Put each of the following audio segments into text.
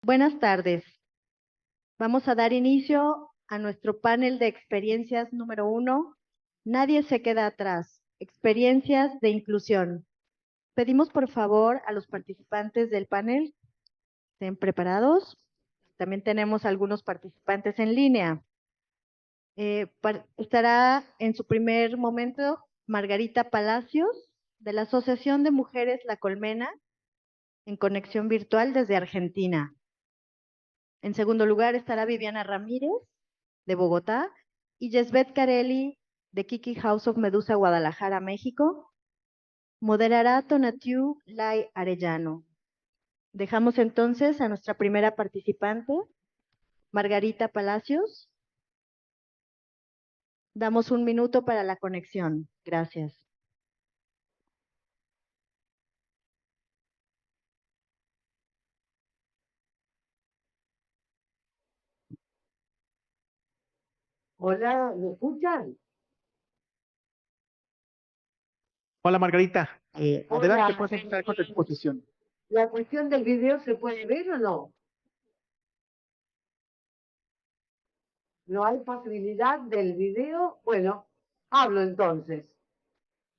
Buenas tardes. Vamos a dar inicio a nuestro panel de experiencias número 1. Nadie se queda atrás. Experiencias de inclusión. Pedimos por favor a los participantes del panel, estén preparados. También tenemos algunos participantes en línea. Estará en su primer momento Margarita Palacios, de la Asociación de Mujeres La Colmena, en conexión virtual desde Argentina. En segundo lugar estará Viviana Ramírez, de Bogotá, y Yesbeth Carelli, de Kiki House of Medusa, Guadalajara, México. Moderará Tonatiu Lai Arellano. Dejamos entonces a nuestra primera participante, Margarita Palacios. Damos un minuto para la conexión. Gracias. Hola, ¿me escuchan? Hola Margarita, adelante, Hola. puedes empezar con tu exposición. ¿La cuestión del video se puede ver o no? ¿No hay posibilidad del video? Bueno, hablo entonces.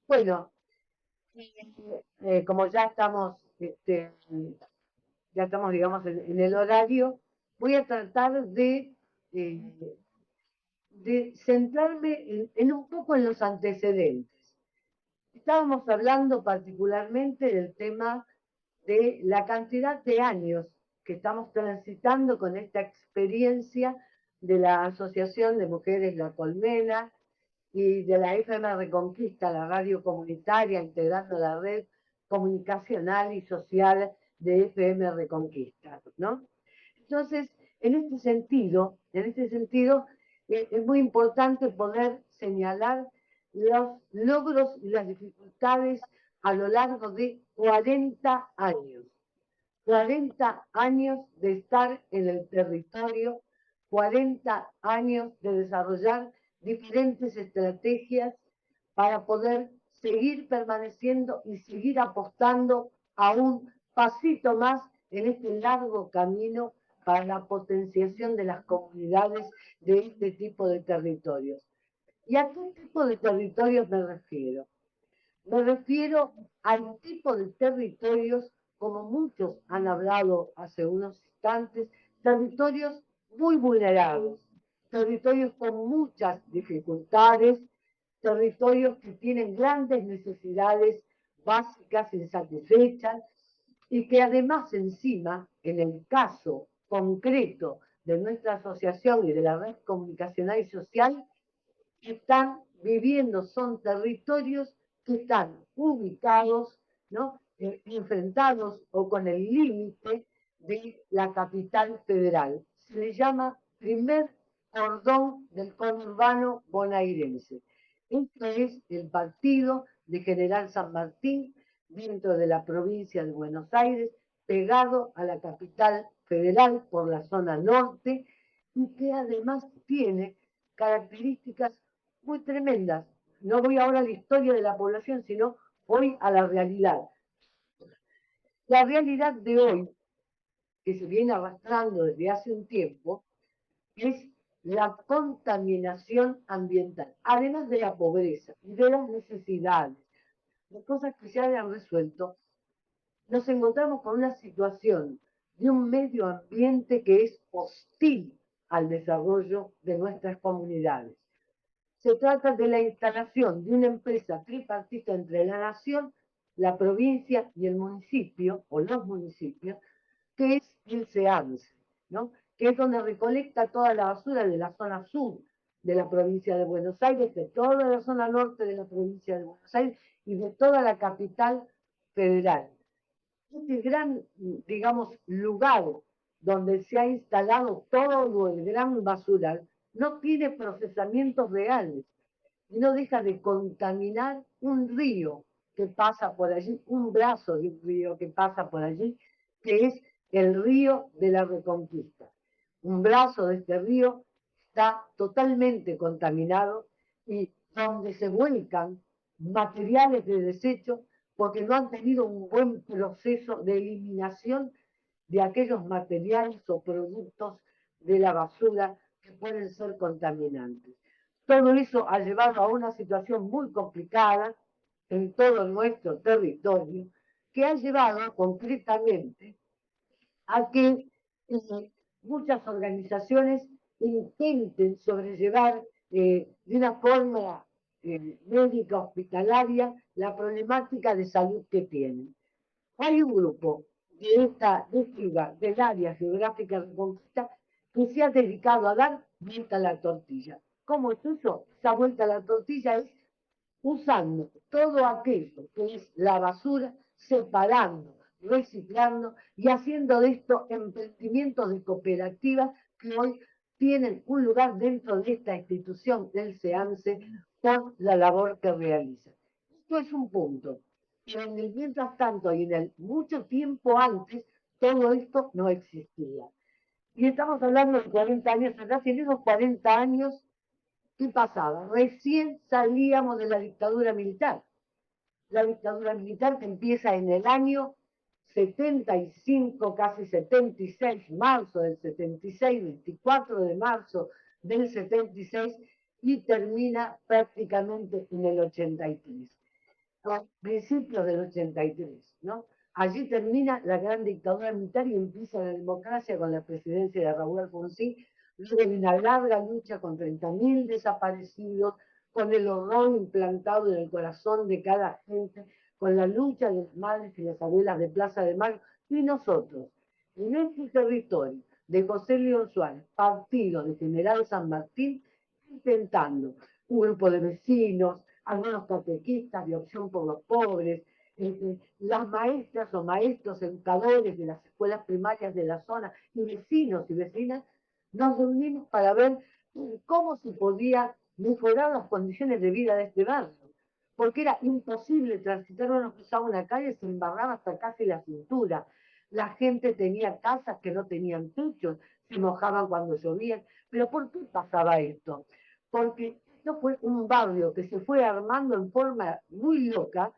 Bueno, como ya estamos, digamos, en el horario, voy a tratar de centrarme en un poco en los antecedentes. Estábamos hablando particularmente del tema de la cantidad de años que estamos transitando con esta experiencia de la Asociación de Mujeres La Colmena y de la FM Reconquista, la radio comunitaria, integrando la red comunicacional y social de FM Reconquista, ¿no? Entonces, en este sentido, es muy importante poder señalar los logros y las dificultades a lo largo de 40 años. 40 años de estar en el territorio, 40 años de desarrollar diferentes estrategias para poder seguir permaneciendo y seguir apostando a un pasito más en este largo camino para la potenciación de las comunidades de este tipo de territorios. ¿Y a qué tipo de territorios me refiero? Me refiero al tipo de territorios, como muchos han hablado hace unos instantes, territorios muy vulnerados, territorios con muchas dificultades, territorios que tienen grandes necesidades básicas insatisfechas y que además encima, en el caso concreto de nuestra asociación y de la red comunicacional y social, están viviendo, son territorios que están ubicados, ¿no? Enfrentados o con el límite de la capital federal. Se le llama primer cordón del conurbano bonaerense. Esto es el partido de General San Martín dentro de la provincia de Buenos Aires, pegado a la capital federal por la zona norte y que además tiene características muy tremendas. No voy ahora a la historia de la población, sino voy a la realidad. La realidad de hoy, que se viene arrastrando desde hace un tiempo, es la contaminación ambiental, además de la pobreza y de las necesidades, de cosas que se hayan resuelto. Nos encontramos con una situación de un medio ambiente que es hostil al desarrollo de nuestras comunidades. Se trata de la instalación de una empresa tripartita entre la nación, la provincia y el municipio, o los municipios, que es el SEANSE, ¿no? Que es donde recolecta toda la basura de la zona sur de la provincia de Buenos Aires, de toda la zona norte de la provincia de Buenos Aires y de toda la capital federal. Este gran, digamos, lugar donde se ha instalado todo el gran basural, no tiene procesamientos reales y no deja de contaminar un río que pasa por allí, un brazo de un río que pasa por allí, que es el río de la Reconquista. Un brazo de este río está totalmente contaminado y donde se vuelcan materiales de desecho porque no han tenido un buen proceso de eliminación de aquellos materiales o productos de la basura que pueden ser contaminantes. Todo eso ha llevado a una situación muy complicada en todo nuestro territorio, que ha llevado concretamente a que muchas organizaciones intenten sobrellevar de una forma médica hospitalaria la problemática de salud que tienen. Hay un grupo del área geográfica reconquista que se ha dedicado a dar vuelta a la tortilla. ¿Cómo es eso? Esa vuelta a la tortilla es usando todo aquello que es la basura, separando, reciclando y haciendo de esto emprendimientos de cooperativas que hoy tienen un lugar dentro de esta institución del SEANSE por la labor que realizan. Esto es un punto. Pero en el mientras tanto y en el mucho tiempo antes, todo esto no existía. Y estamos hablando de 40 años atrás, y en esos 40 años, ¿qué pasaba? Recién salíamos de la dictadura militar. La dictadura militar que empieza en el año 75, casi 76, marzo del 76, 24 de marzo del 76, y termina prácticamente en el 83, a principios del 83, ¿no? Allí termina la gran dictadura militar y empieza la democracia con la presidencia de Raúl Alfonsín, luego de una larga lucha con 30.000 desaparecidos, con el horror implantado en el corazón de cada gente, con la lucha de las madres y las abuelas de Plaza de Mayo, y nosotros, en este territorio de José León Suárez, partido de General San Martín, intentando un grupo de vecinos, algunos catequistas de Opción por los Pobres, las maestras o maestros educadores de las escuelas primarias de la zona y vecinos y vecinas, nos reunimos para ver cómo se podía mejorar las condiciones de vida de este barrio, porque era imposible transitar. Uno cruzaba una calle y se embarraba hasta casi la cintura. La gente tenía casas que no tenían techos, se mojaban cuando llovían. ¿Pero por qué pasaba esto? Porque esto fue un barrio que se fue armando en forma muy loca,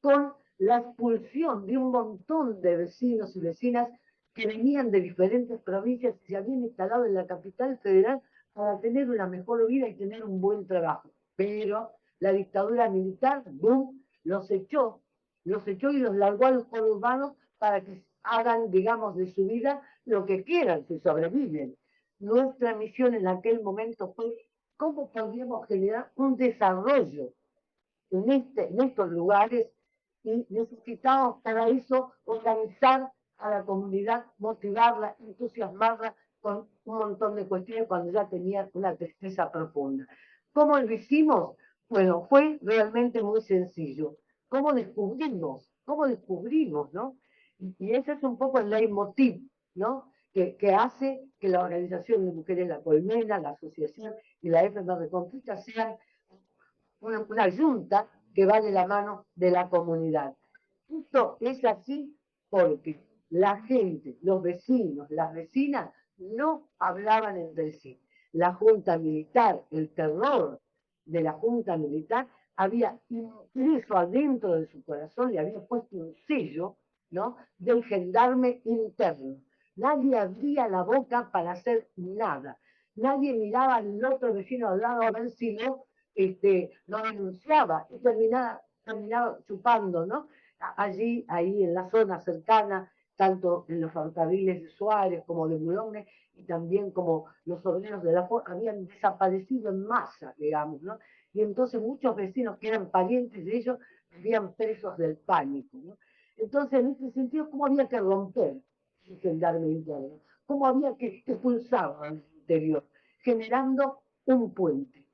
con la expulsión de un montón de vecinos y vecinas que venían de diferentes provincias y se habían instalado en la capital federal para tener una mejor vida y tener un buen trabajo. Pero la dictadura militar, boom, los echó y los largó a los urbanos para que hagan, digamos, de su vida lo que quieran, si sobreviven. Nuestra misión en aquel momento fue cómo podíamos generar un desarrollo en estos lugares, y necesitamos para eso organizar a la comunidad, motivarla, entusiasmarla con un montón de cuestiones cuando ya tenían una tristeza profunda. ¿Cómo lo hicimos? Bueno, fue realmente muy sencillo. ¿Cómo descubrimos? ¿Cómo descubrimos, no? Y ese es un poco el leitmotiv, ¿no? Que hace que la Organización de Mujeres La Colmena, la Asociación y la FM Reconquista sean una junta que va de la mano de la comunidad. Esto es así porque la gente, los vecinos, las vecinas, no hablaban entre sí. La junta militar, el terror de la junta militar, había impreso adentro de su corazón, le había puesto un sello, ¿no?, del gendarme interno. Nadie abría la boca para hacer nada. Nadie miraba al otro vecino al lado a ver si no lo denunciaba y terminaba chupando, ¿no? Allí, ahí en la zona cercana, tanto en los ferrocarriles de Suárez como de Bulones, y también como los obreros de la FOR, habían desaparecido en masa, digamos, ¿no? Y entonces muchos vecinos que eran parientes de ellos vivían presos del pánico, ¿no? Entonces, en ese sentido, ¿cómo había que romper el gendarme interno? ¿Cómo había que expulsarlo al interior? Generando un puente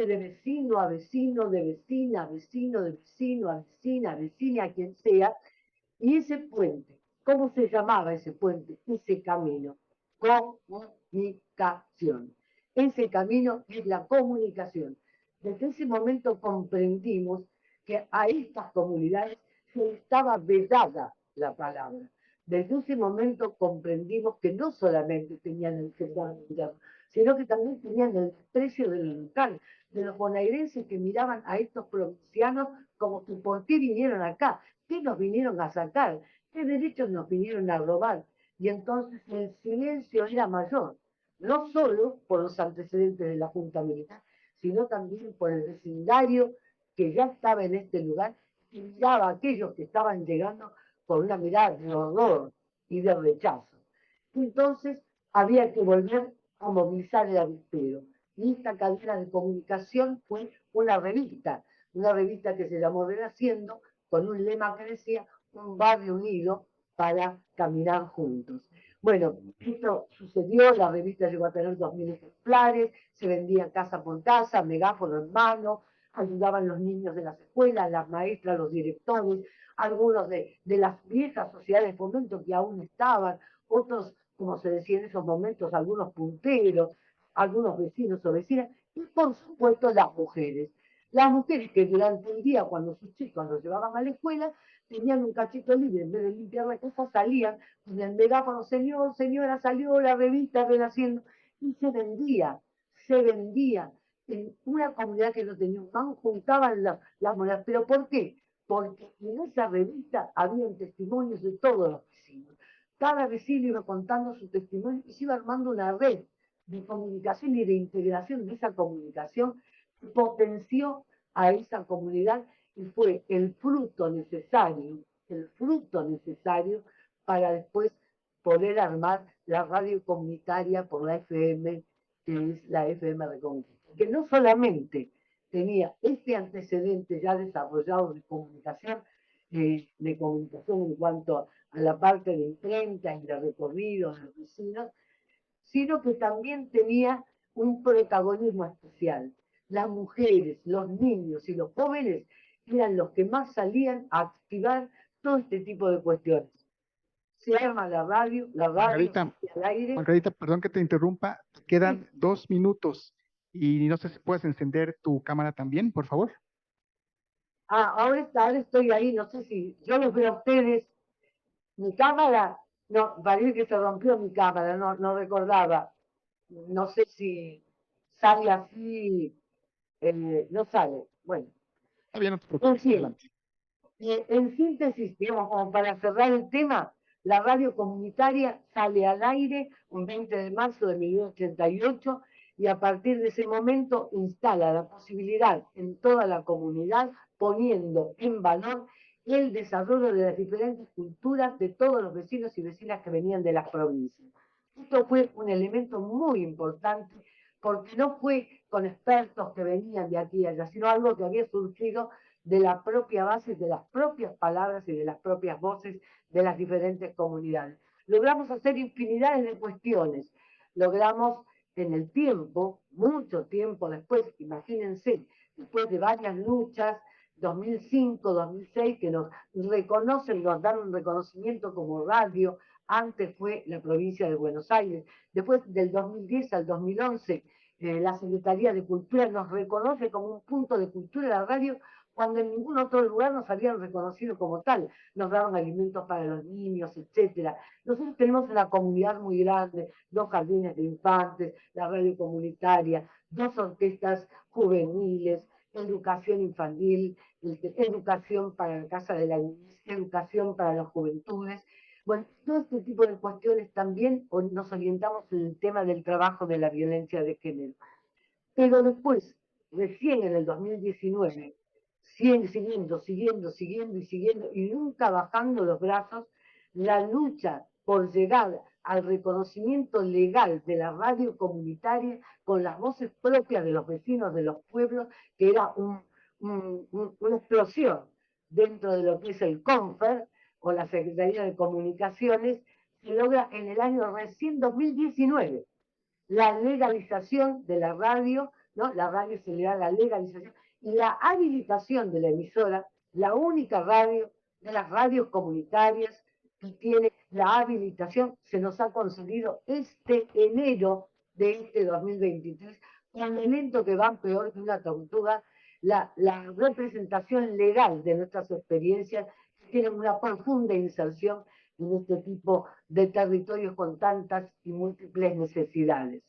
de vecino a vecino, de vecina a vecino, de vecino a vecina, a quien sea. Y ese puente, ¿cómo se llamaba ese puente? Ese camino, comunicación. Ese camino es la comunicación. Desde ese momento comprendimos que a estas comunidades se estaba vedada la palabra. Desde ese momento comprendimos que no solamente tenían el gendarme interno, sino que también tenían el desprecio de los locales, de los bonaerenses que miraban a estos provincianos como que ¿por qué vinieron acá? ¿Qué nos vinieron a sacar? ¿Qué derechos nos vinieron a robar? y entonces el silencio era mayor, no solo por los antecedentes de la Junta Militar, sino también por el vecindario que ya estaba en este lugar y miraba a aquellos que estaban llegando con una mirada de horror y de rechazo. Entonces había que volver a movilizar el avispero. Y esta cadena de comunicación fue una revista que se llamó Renaciendo, con un lema que decía un barrio unido para caminar juntos. Bueno, esto sucedió, la revista llegó a tener 2000 ejemplares, se vendía casa por casa, megáfono en mano, ayudaban los niños de las escuelas, las maestras, los directores, algunos de las viejas sociedades de fomento que aún estaban, otros, como se decía en esos momentos, algunos punteros, algunos vecinos o vecinas, y por supuesto las mujeres. Las mujeres que durante el día, cuando sus chicos los llevaban a la escuela, tenían un cachito libre, en vez de limpiar la casa, salían con el megáfono, señor, señora, salió la revista Renaciendo, y se vendía. En una comunidad que no tenía un pan, juntaban las monedas. ¿Pero por qué? Porque en esa revista habían testimonios de todos los vecinos. Cada vecino iba contando su testimonio y se iba armando una red de comunicación y de integración de esa comunicación que potenció a esa comunidad y fue el fruto necesario para después poder armar la radio comunitaria por la FM, que es la FM Reconquista, que no solamente tenía este antecedente ya desarrollado de comunicación en cuanto a la parte de imprenta y de recorridos de vecinos, sino que también tenía un protagonismo especial. Las mujeres, los niños y los jóvenes eran los que más salían a activar todo este tipo de cuestiones. Se arma la radio Margarita, al aire. Margarita, perdón que te interrumpa. Te quedan 2 minutos y no sé si puedes encender tu cámara también, por favor. Ahora estoy ahí, no sé si yo los veo a ustedes. Mi cámara, no, parece que se rompió mi cámara, no recordaba. No sé si sale así, no sale. Bueno, Está bien, no te en preocupes, fin, adelante. en síntesis, digamos, como para cerrar el tema, la radio comunitaria sale al aire un 20 de marzo de 1988 y a partir de ese momento instala la posibilidad en toda la comunidad, poniendo en valor el desarrollo de las diferentes culturas de todos los vecinos y vecinas que venían de las provincias. Esto fue un elemento muy importante porque no fue con expertos que venían de aquí y allá, sino algo que había surgido de la propia base, de las propias palabras y de las propias voces de las diferentes comunidades. Logramos hacer infinidades de cuestiones, logramos en el tiempo, mucho tiempo después, imagínense, después de varias luchas, 2005, 2006, que nos reconocen, nos dan un reconocimiento como radio, antes fue la provincia de Buenos Aires, después del 2010 al 2011, la Secretaría de Cultura nos reconoce como un punto de cultura de la radio cuando en ningún otro lugar nos habían reconocido como tal, nos daban alimentos para los niños, etcétera. Nosotros tenemos una comunidad muy grande, 2 jardines de infantes, la radio comunitaria, 2 orquestas juveniles, educación infantil, educación para la casa de la niñez, educación para las juventudes. Bueno, todo este tipo de cuestiones también nos orientamos en el tema del trabajo de la violencia de género. Pero después, recién en el 2019, siguiendo y nunca bajando los brazos, la lucha por llegar al reconocimiento legal de la radio comunitaria con las voces propias de los vecinos de los pueblos, que era una explosión dentro de lo que es el CONFER o la Secretaría de Comunicaciones, se logra en el año recién 2019 la legalización de la radio, ¿no? La radio se le da la legalización y la habilitación de la emisora, la única radio de las radios comunitarias que tiene la habilitación, se nos ha concedido este enero de este 2023, con elemento que van peor que una tortuga, la representación legal de nuestras experiencias, que tienen una profunda inserción en este tipo de territorios con tantas y múltiples necesidades.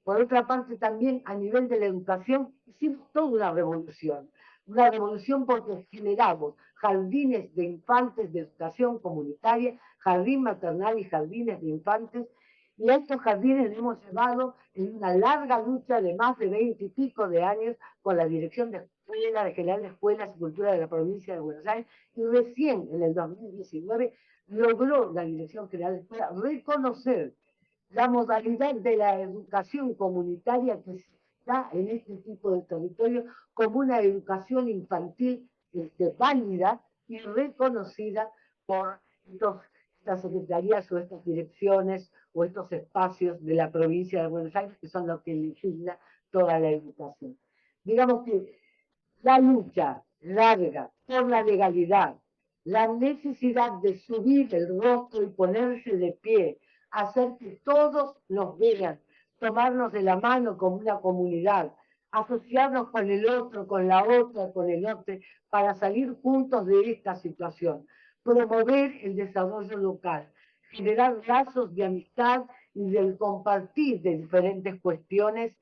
Por otra parte, también a nivel de la educación hicimos toda una revolución porque generamos jardines de infantes de educación comunitaria, jardín maternal y jardines de infantes, y a estos jardines le hemos llevado en una larga lucha de más de 20 y pico de años con la Dirección de Escuela, de General de Escuelas y Cultura de la Provincia de Buenos Aires, y recién en el 2019 logró la Dirección General de Escuela reconocer la modalidad de la educación comunitaria que se da en este tipo de territorio como una educación infantil válida y reconocida por estas secretarías o estas direcciones o estos espacios de la provincia de Buenos Aires, que son los que legislan toda la educación. Digamos que la lucha larga por la legalidad, la necesidad de subir el rostro y ponerse de pie, hacer que todos nos vean, tomarnos de la mano como una comunidad, asociarnos con el otro, con la otra, con el otro, para salir juntos de esta situación, promover el desarrollo local, generar lazos de amistad y del compartir de diferentes cuestiones,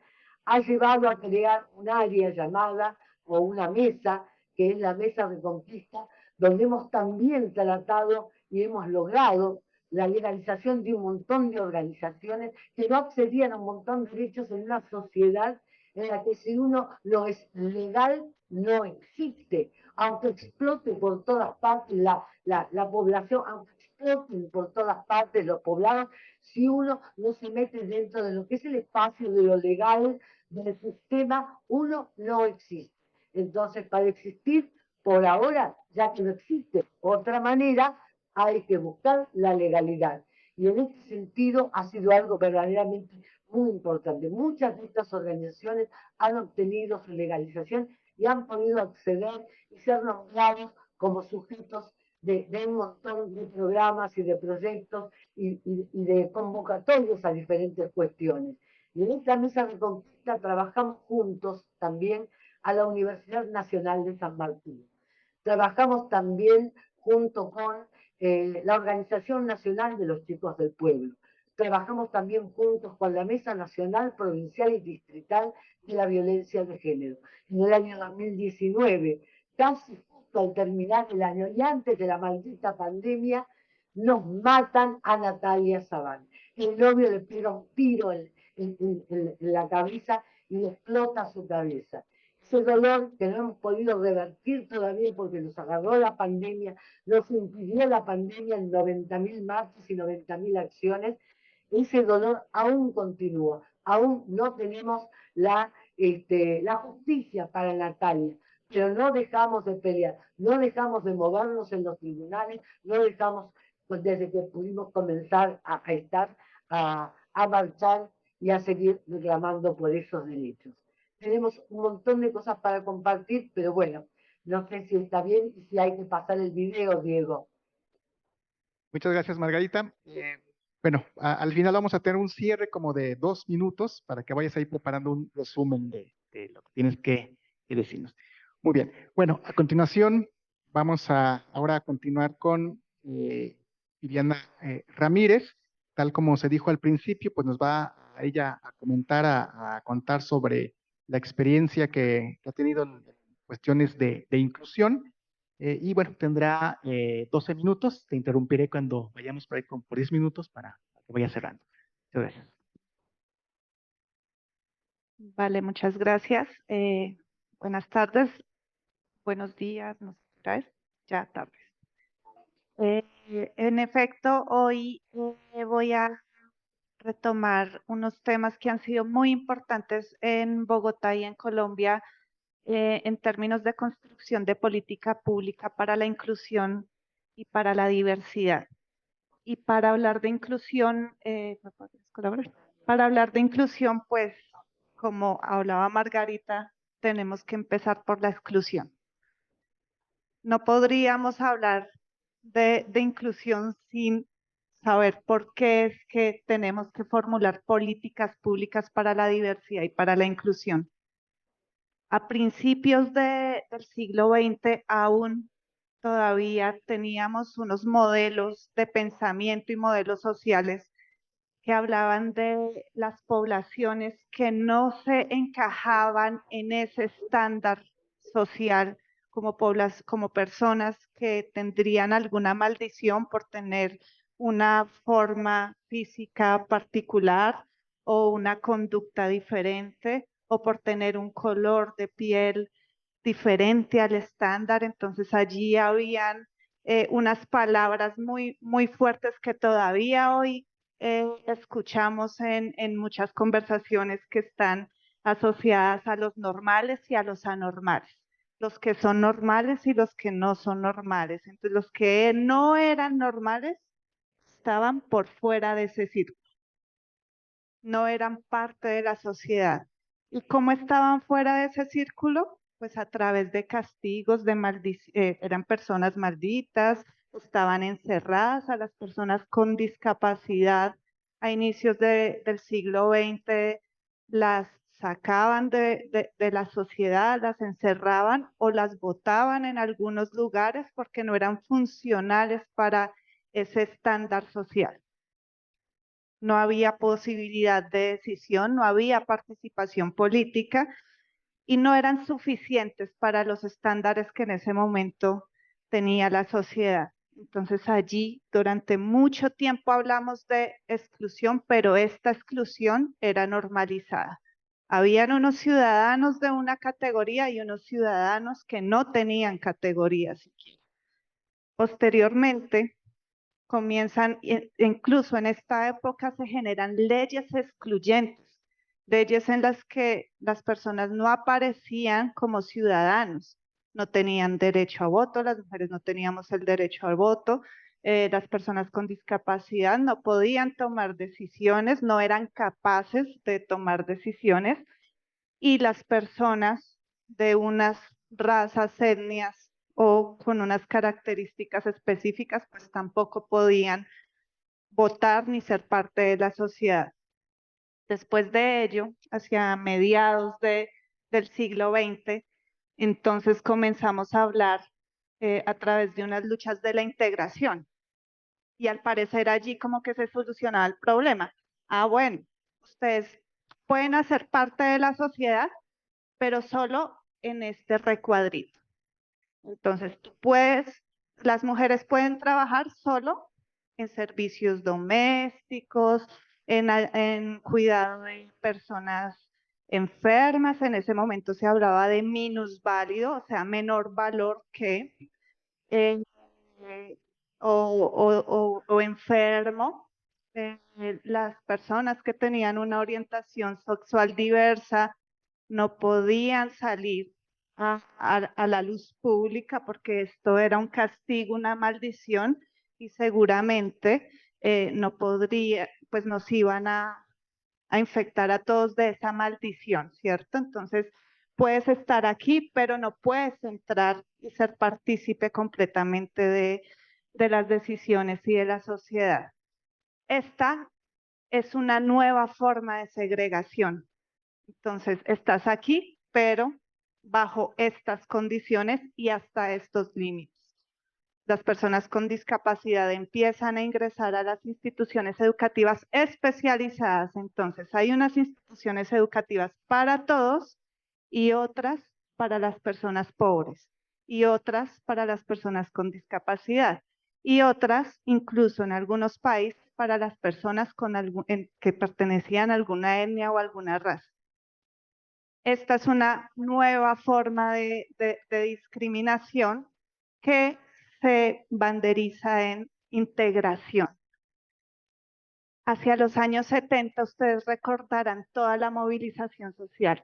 ha llevado a crear un área llamada o una mesa, que es la Mesa de Conquista, donde hemos también tratado y hemos logrado la legalización de un montón de organizaciones que no accedían a un montón de derechos en una sociedad en la que si uno no es legal, no existe. Aunque explote por todas partes la población, aunque exploten por todas partes los poblados, si uno no se mete dentro de lo que es el espacio de lo legal, del sistema, uno no existe. Entonces, para existir, por ahora, ya que no existe otra manera, hay que buscar la legalidad. Y en este sentido ha sido algo verdaderamente muy importante. Muchas de estas organizaciones han obtenido su legalización y han podido acceder y ser nombrados como sujetos de un montón de programas y de proyectos y de convocatorios a diferentes cuestiones. Y en esta mesa de conquista trabajamos juntos también a la Universidad Nacional de San Martín. Trabajamos también junto con la Organización Nacional de los Chicos del Pueblo. Trabajamos también juntos con la Mesa Nacional, Provincial y Distrital de la Violencia de Género. En el año 2019, casi justo al terminar el año y antes de la maldita pandemia, nos matan a Natalia Sabán. El novio le pega un tiro en la cabeza y le explota su cabeza. Ese dolor que no hemos podido revertir todavía porque nos agarró la pandemia, nos impidió la pandemia en 90.000 marchas y 90.000 acciones, ese dolor aún continúa, aún no tenemos la justicia para Natalia, pero no dejamos de pelear, no dejamos de movernos en los tribunales, no dejamos, pues, desde que pudimos comenzar a marchar y a seguir reclamando por esos derechos. Tenemos un montón de cosas para compartir, pero bueno, no sé si está bien y si hay que pasar el video, Diego. Muchas gracias, Margarita. Bueno, al final vamos a tener un cierre como de 2 minutos para que vayas ahí preparando un resumen de lo que tienes que decirnos. Muy bien. Bueno, a continuación vamos ahora a continuar con Viviana Ramírez. Tal como se dijo al principio, pues nos va a ella a comentar, a contar sobre la experiencia que ha tenido en cuestiones de inclusión. Y bueno, tendrá 12 minutos. Te interrumpiré cuando vayamos por ahí por 10 minutos para que vaya cerrando. Muchas gracias. Vale, muchas gracias. Buenas tardes, buenos días, no sé qué hora es, ya tardes. En efecto, hoy voy a retomar unos temas que han sido muy importantes en Bogotá y en Colombia en términos de construcción de política pública para la inclusión y para la diversidad. Y para hablar de inclusión, ¿me podrías colaborar? Para hablar de inclusión, pues, como hablaba Margarita, tenemos que empezar por la exclusión. No podríamos hablar de inclusión sin saber por qué es que tenemos que formular políticas públicas para la diversidad y para la inclusión. A principios del siglo XX aún todavía teníamos unos modelos de pensamiento y modelos sociales que hablaban de las poblaciones que no se encajaban en ese estándar social como personas que tendrían alguna maldición por tener una forma física particular o una conducta diferente o por tener un color de piel diferente al estándar. Entonces allí habían unas palabras muy fuertes que todavía hoy escuchamos en muchas conversaciones que están asociadas a los normales y a los anormales, los que son normales y los que no son normales. Entonces los que no eran normales estaban por fuera de ese círculo, no eran parte de la sociedad. ¿Y cómo estaban fuera de ese círculo? Pues a través de castigos, eran personas malditas, estaban encerradas. A las personas con discapacidad a inicios del siglo XX las sacaban de la sociedad, las encerraban o las botaban en algunos lugares porque no eran funcionales para ese estándar social. No había posibilidad de decisión, no había participación política y no eran suficientes para los estándares que en ese momento tenía la sociedad. Entonces allí durante mucho tiempo hablamos de exclusión, pero esta exclusión era normalizada. Habían unos ciudadanos de una categoría y unos ciudadanos que no tenían categoría siquiera. Posteriormente, incluso en esta época se generan leyes excluyentes, leyes en las que las personas no aparecían como ciudadanos, no tenían derecho a voto, las mujeres no teníamos el derecho al voto, las personas con discapacidad no podían tomar decisiones, no eran capaces de tomar decisiones y las personas de unas razas, etnias o con unas características específicas, pues tampoco podían votar ni ser parte de la sociedad. Después de ello, hacia mediados del siglo XX, entonces comenzamos a hablar a través de unas luchas de la integración y al parecer allí como que se solucionaba el problema. Ah, bueno, ustedes pueden hacer parte de la sociedad, pero solo en este recuadrito. Entonces, las mujeres pueden trabajar solo en servicios domésticos, en cuidado de personas enfermas. En ese momento se hablaba de minusválido, o sea, menor valor que, eh, o enfermo. Las personas que tenían una orientación sexual diversa no podían salir a la luz pública porque esto era un castigo, una maldición y seguramente no podría, pues nos iban a infectar a todos de esa maldición, ¿cierto? Entonces, puedes estar aquí, pero no puedes entrar y ser partícipe completamente de las decisiones y de la sociedad. Esta es una nueva forma de segregación. Entonces, estás aquí, pero bajo estas condiciones y hasta estos límites. Las personas con discapacidad empiezan a ingresar a las instituciones educativas especializadas. Entonces, hay unas instituciones educativas para todos y otras para las personas pobres y otras para las personas con discapacidad y otras, incluso en algunos países, para las personas que pertenecían a alguna etnia o alguna raza. Esta es una nueva forma de discriminación que se banderiza en integración. Hacia los años 70, ustedes recordarán toda la movilización social.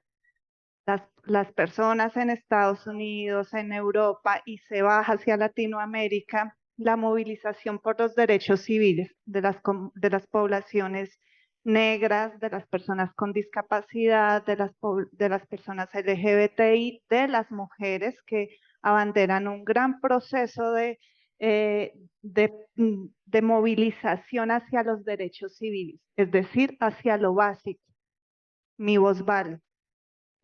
Las personas en Estados Unidos, en Europa y se baja hacia Latinoamérica, la movilización por los derechos civiles de las poblaciones negras, de las personas con discapacidad, de las personas LGBTI, de las mujeres que abanderan un gran proceso de movilización hacia los derechos civiles, es decir, hacia lo básico. Mi voz vale.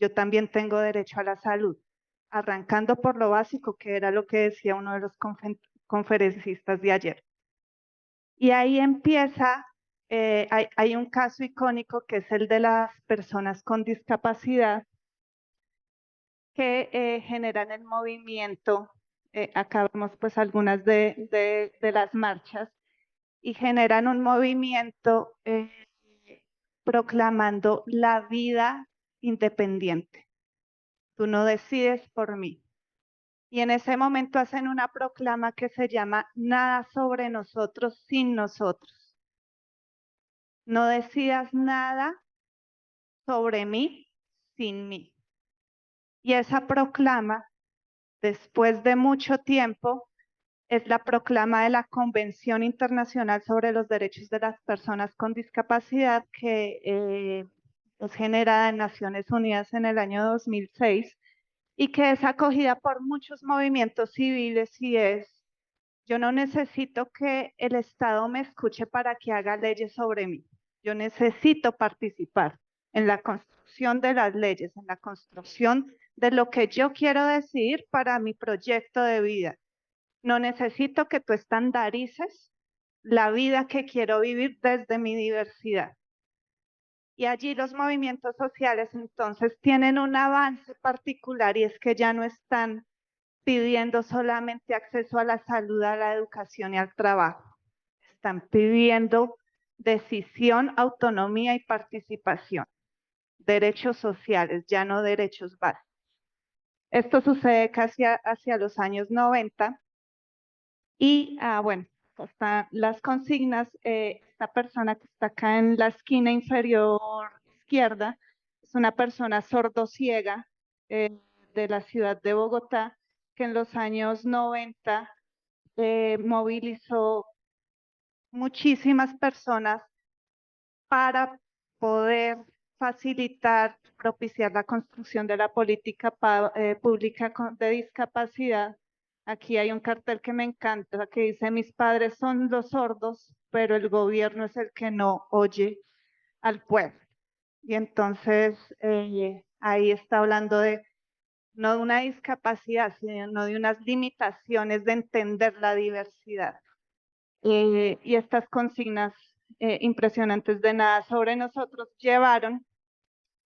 Yo también tengo derecho a la salud, arrancando por lo básico, que era lo que decía uno de los conferencistas de ayer. Y ahí empieza, hay un caso icónico que es el de las personas con discapacidad que generan el movimiento. Acá vemos pues algunas de las marchas y generan un movimiento proclamando la vida independiente. Tú no decides por mí. Y en ese momento hacen una proclama que se llama Nada sobre nosotros sin nosotros. No decidas nada sobre mí sin mí. Y esa proclama, después de mucho tiempo, es la proclama de la Convención Internacional sobre los Derechos de las Personas con Discapacidad que es generada en Naciones Unidas en el año 2006 y que es acogida por muchos movimientos civiles y es, yo no necesito que el Estado me escuche para que haga leyes sobre mí. Yo necesito participar en la construcción de las leyes, en la construcción de lo que yo quiero decidir para mi proyecto de vida. No necesito que tú estandarices la vida que quiero vivir desde mi diversidad. Y allí los movimientos sociales entonces tienen un avance particular y es que ya no están pidiendo solamente acceso a la salud, a la educación y al trabajo. Están pidiendo decisión, autonomía y participación. Derechos sociales, ya no derechos básicos. Esto sucede casi hacia los años 90 y, bueno, están las consignas. Esta persona que está acá en la esquina inferior izquierda es una persona sordociega de la ciudad de Bogotá que en los años 90 movilizó muchísimas personas para poder facilitar, propiciar la construcción de la política pública de discapacidad. Aquí hay un cartel que me encanta que dice: mis padres son los sordos, pero el gobierno es el que no oye al pueblo. Y entonces ahí está hablando de no de una discapacidad, sino de unas limitaciones de entender la diversidad. Y estas consignas impresionantes de Nada sobre nosotros llevaron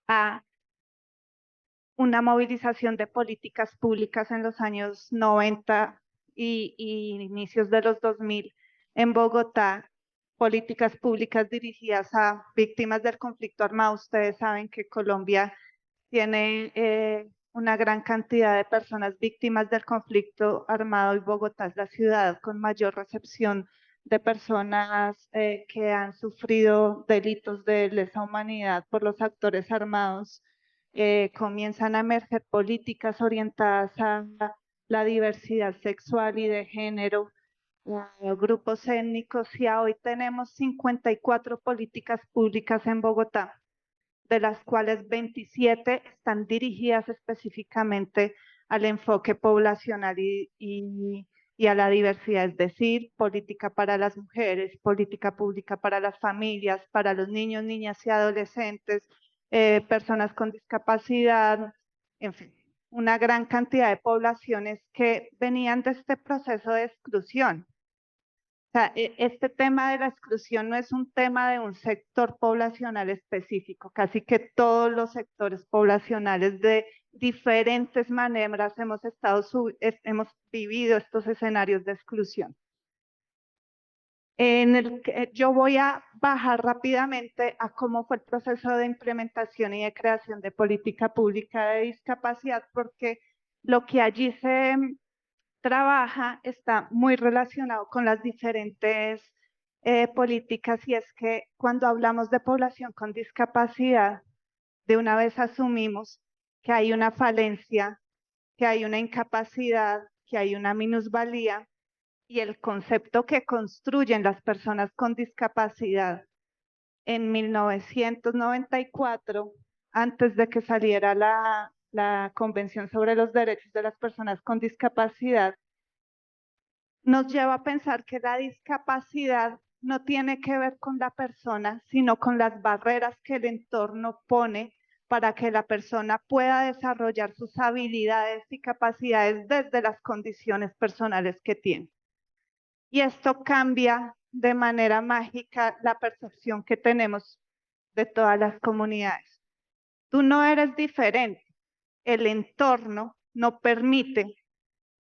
a una movilización de políticas públicas en los años 90 y inicios de los 2000 en Bogotá, políticas públicas dirigidas a víctimas del conflicto armado. Ustedes saben que Colombia tiene una gran cantidad de personas víctimas del conflicto armado y Bogotá es la ciudad con mayor recepción de personas que han sufrido delitos de lesa humanidad por los actores armados. Comienzan a emerger políticas orientadas a la diversidad sexual y de género, grupos étnicos, y hoy tenemos 54 políticas públicas en Bogotá, de las cuales 27 están dirigidas específicamente al enfoque poblacional y a la diversidad, es decir, política para las mujeres, política pública para las familias, para los niños, niñas y adolescentes, personas con discapacidad, en fin, una gran cantidad de poblaciones que venían de este proceso de exclusión. O sea, este tema de la exclusión no es un tema de un sector poblacional específico, casi que todos los sectores poblacionales de diferentes maneras hemos vivido estos escenarios de exclusión. Yo voy a bajar rápidamente a cómo fue el proceso de implementación y de creación de política pública de discapacidad, porque lo que allí se trabaja está muy relacionado con las diferentes políticas, y es que cuando hablamos de población con discapacidad, de una vez asumimos que hay una falencia, que hay una incapacidad, que hay una minusvalía, y el concepto que construyen las personas con discapacidad en 1994, antes de que saliera la Convención sobre los Derechos de las Personas con Discapacidad, nos lleva a pensar que la discapacidad no tiene que ver con la persona, sino con las barreras que el entorno pone para que la persona pueda desarrollar sus habilidades y capacidades desde las condiciones personales que tiene. Y esto cambia de manera mágica la percepción que tenemos de todas las comunidades. Tú no eres diferente. El entorno no permite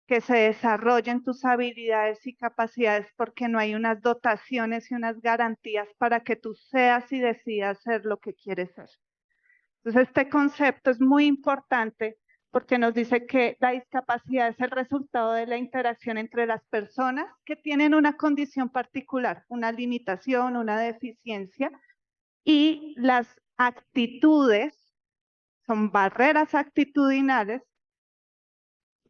que se desarrollen tus habilidades y capacidades porque no hay unas dotaciones y unas garantías para que tú seas y decidas ser lo que quieres ser. Entonces, este concepto es muy importante porque nos dice que la discapacidad es el resultado de la interacción entre las personas que tienen una condición particular, una limitación, una deficiencia, y las actitudes son barreras actitudinales,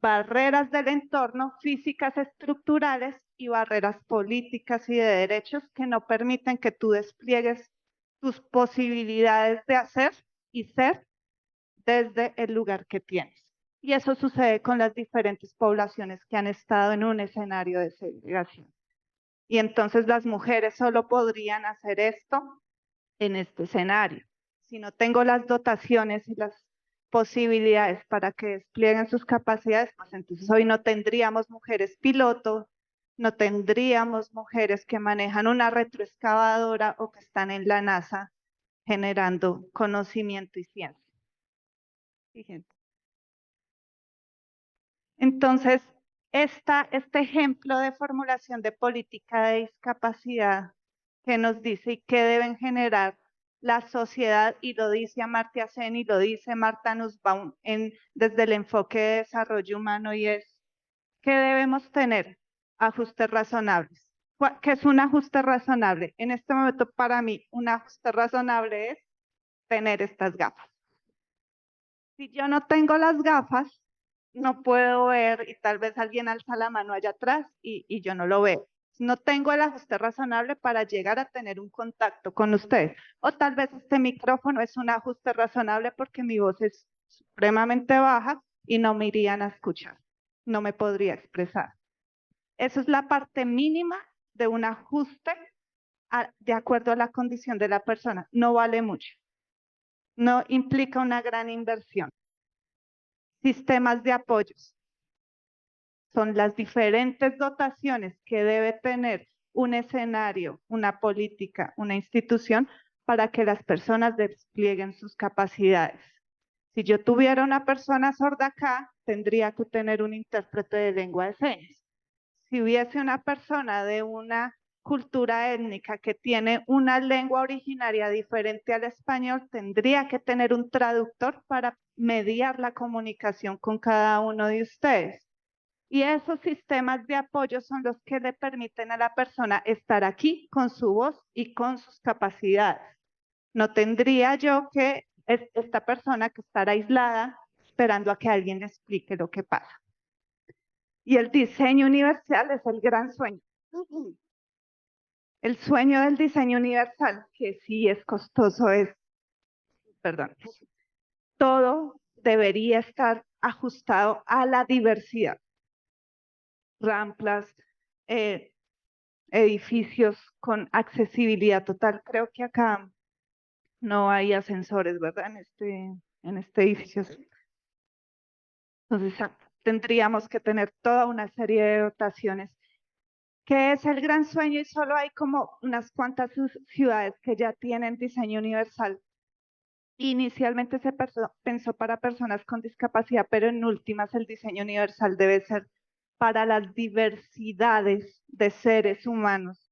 barreras del entorno, físicas estructurales y barreras políticas y de derechos que no permiten que tú despliegues tus posibilidades de hacer y ser desde el lugar que tienes. Y eso sucede con las diferentes poblaciones que han estado en un escenario de segregación. Y entonces las mujeres solo podrían hacer esto en este escenario. Si no tengo las dotaciones y las posibilidades para que desplieguen sus capacidades, pues entonces hoy no tendríamos mujeres pilotos, no tendríamos mujeres que manejan una retroexcavadora o que están en la NASA generando conocimiento y ciencia. Siguiente. Entonces, este ejemplo de formulación de política de discapacidad que nos dice y qué deben generar la sociedad, y lo dice Amartya Sen y lo dice Martha Nussbaum desde el enfoque de desarrollo humano, y es ¿qué debemos tener? Ajustes razonables. ¿Qué es un ajuste razonable? En este momento, para mí, un ajuste razonable es tener estas gafas. Si yo no tengo las gafas, no puedo ver, y tal vez alguien alza la mano allá atrás y yo no lo veo. No tengo el ajuste razonable para llegar a tener un contacto con ustedes. O tal vez este micrófono es un ajuste razonable porque mi voz es supremamente baja y no me irían a escuchar. No me podría expresar. Eso es la parte mínima de un ajuste de acuerdo a la condición de la persona. No vale mucho. No implica una gran inversión. Sistemas de apoyos. Son las diferentes dotaciones que debe tener un escenario, una política, una institución para que las personas desplieguen sus capacidades. Si yo tuviera una persona sorda acá, tendría que tener un intérprete de lengua de señas. Si hubiese una persona de una cultura étnica que tiene una lengua originaria diferente al español, tendría que tener un traductor para mediar la comunicación con cada uno de ustedes. Y esos sistemas de apoyo son los que le permiten a la persona estar aquí con su voz y con sus capacidades. No tendría yo que esta persona que estar aislada esperando a que alguien le explique lo que pasa. Y el diseño universal es el gran sueño. El sueño del diseño universal, que sí es costoso, es, perdón, todo debería estar ajustado a la diversidad. Ramplas, edificios con accesibilidad total. Creo que acá no hay ascensores, ¿verdad? En este edificio. Entonces, tendríamos que tener toda una serie de dotaciones, que es el gran sueño, y solo hay como unas cuantas ciudades que ya tienen diseño universal. Inicialmente se pensó para personas con discapacidad, pero en últimas el diseño universal debe ser para las diversidades de seres humanos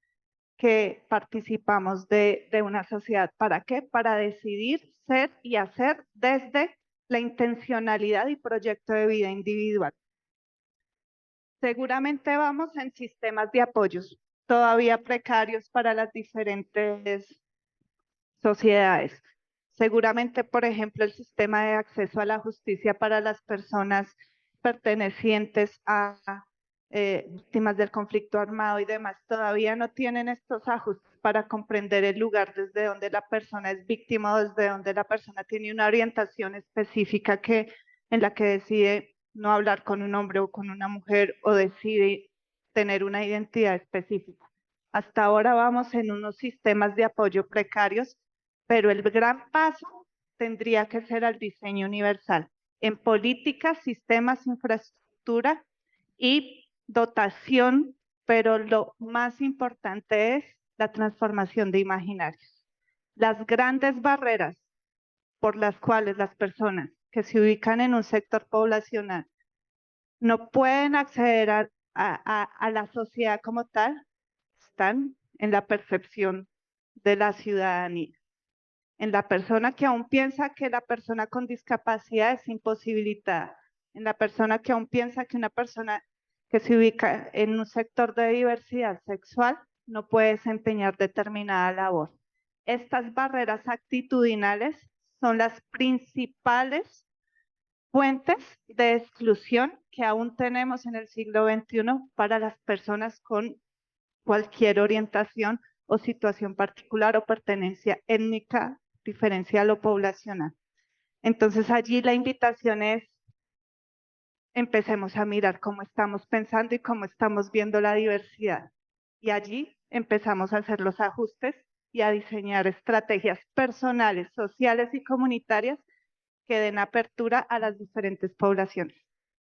que participamos de una sociedad. ¿Para qué? Para decidir ser y hacer desde la intencionalidad y proyecto de vida individual. Seguramente vamos en sistemas de apoyos todavía precarios para las diferentes sociedades. Seguramente, por ejemplo, el sistema de acceso a la justicia para las personas pertenecientes a víctimas del conflicto armado y demás, todavía no tienen estos ajustes para comprender el lugar desde donde la persona es víctima o desde donde la persona tiene una orientación específica en la que decide no hablar con un hombre o con una mujer, o decide tener una identidad específica. Hasta ahora vamos en unos sistemas de apoyo precarios, pero el gran paso tendría que ser al diseño universal en políticas, sistemas, infraestructura y dotación, pero lo más importante es la transformación de imaginarios. Las grandes barreras por las cuales las personas que se ubican en un sector poblacional no pueden acceder a la sociedad como tal, están en la percepción de la ciudadanía, en la persona que aún piensa que la persona con discapacidad es imposibilitada, en la persona que aún piensa que una persona que se ubica en un sector de diversidad sexual no puede desempeñar determinada labor. Estas barreras actitudinales son las principales fuentes de exclusión que aún tenemos en el siglo XXI para las personas con cualquier orientación o situación particular o pertenencia étnica, diferencial o poblacional. Entonces allí la invitación es empecemos a mirar cómo estamos pensando y cómo estamos viendo la diversidad. Y allí empezamos a hacer los ajustes y a diseñar estrategias personales, sociales y comunitarias que den apertura a las diferentes poblaciones.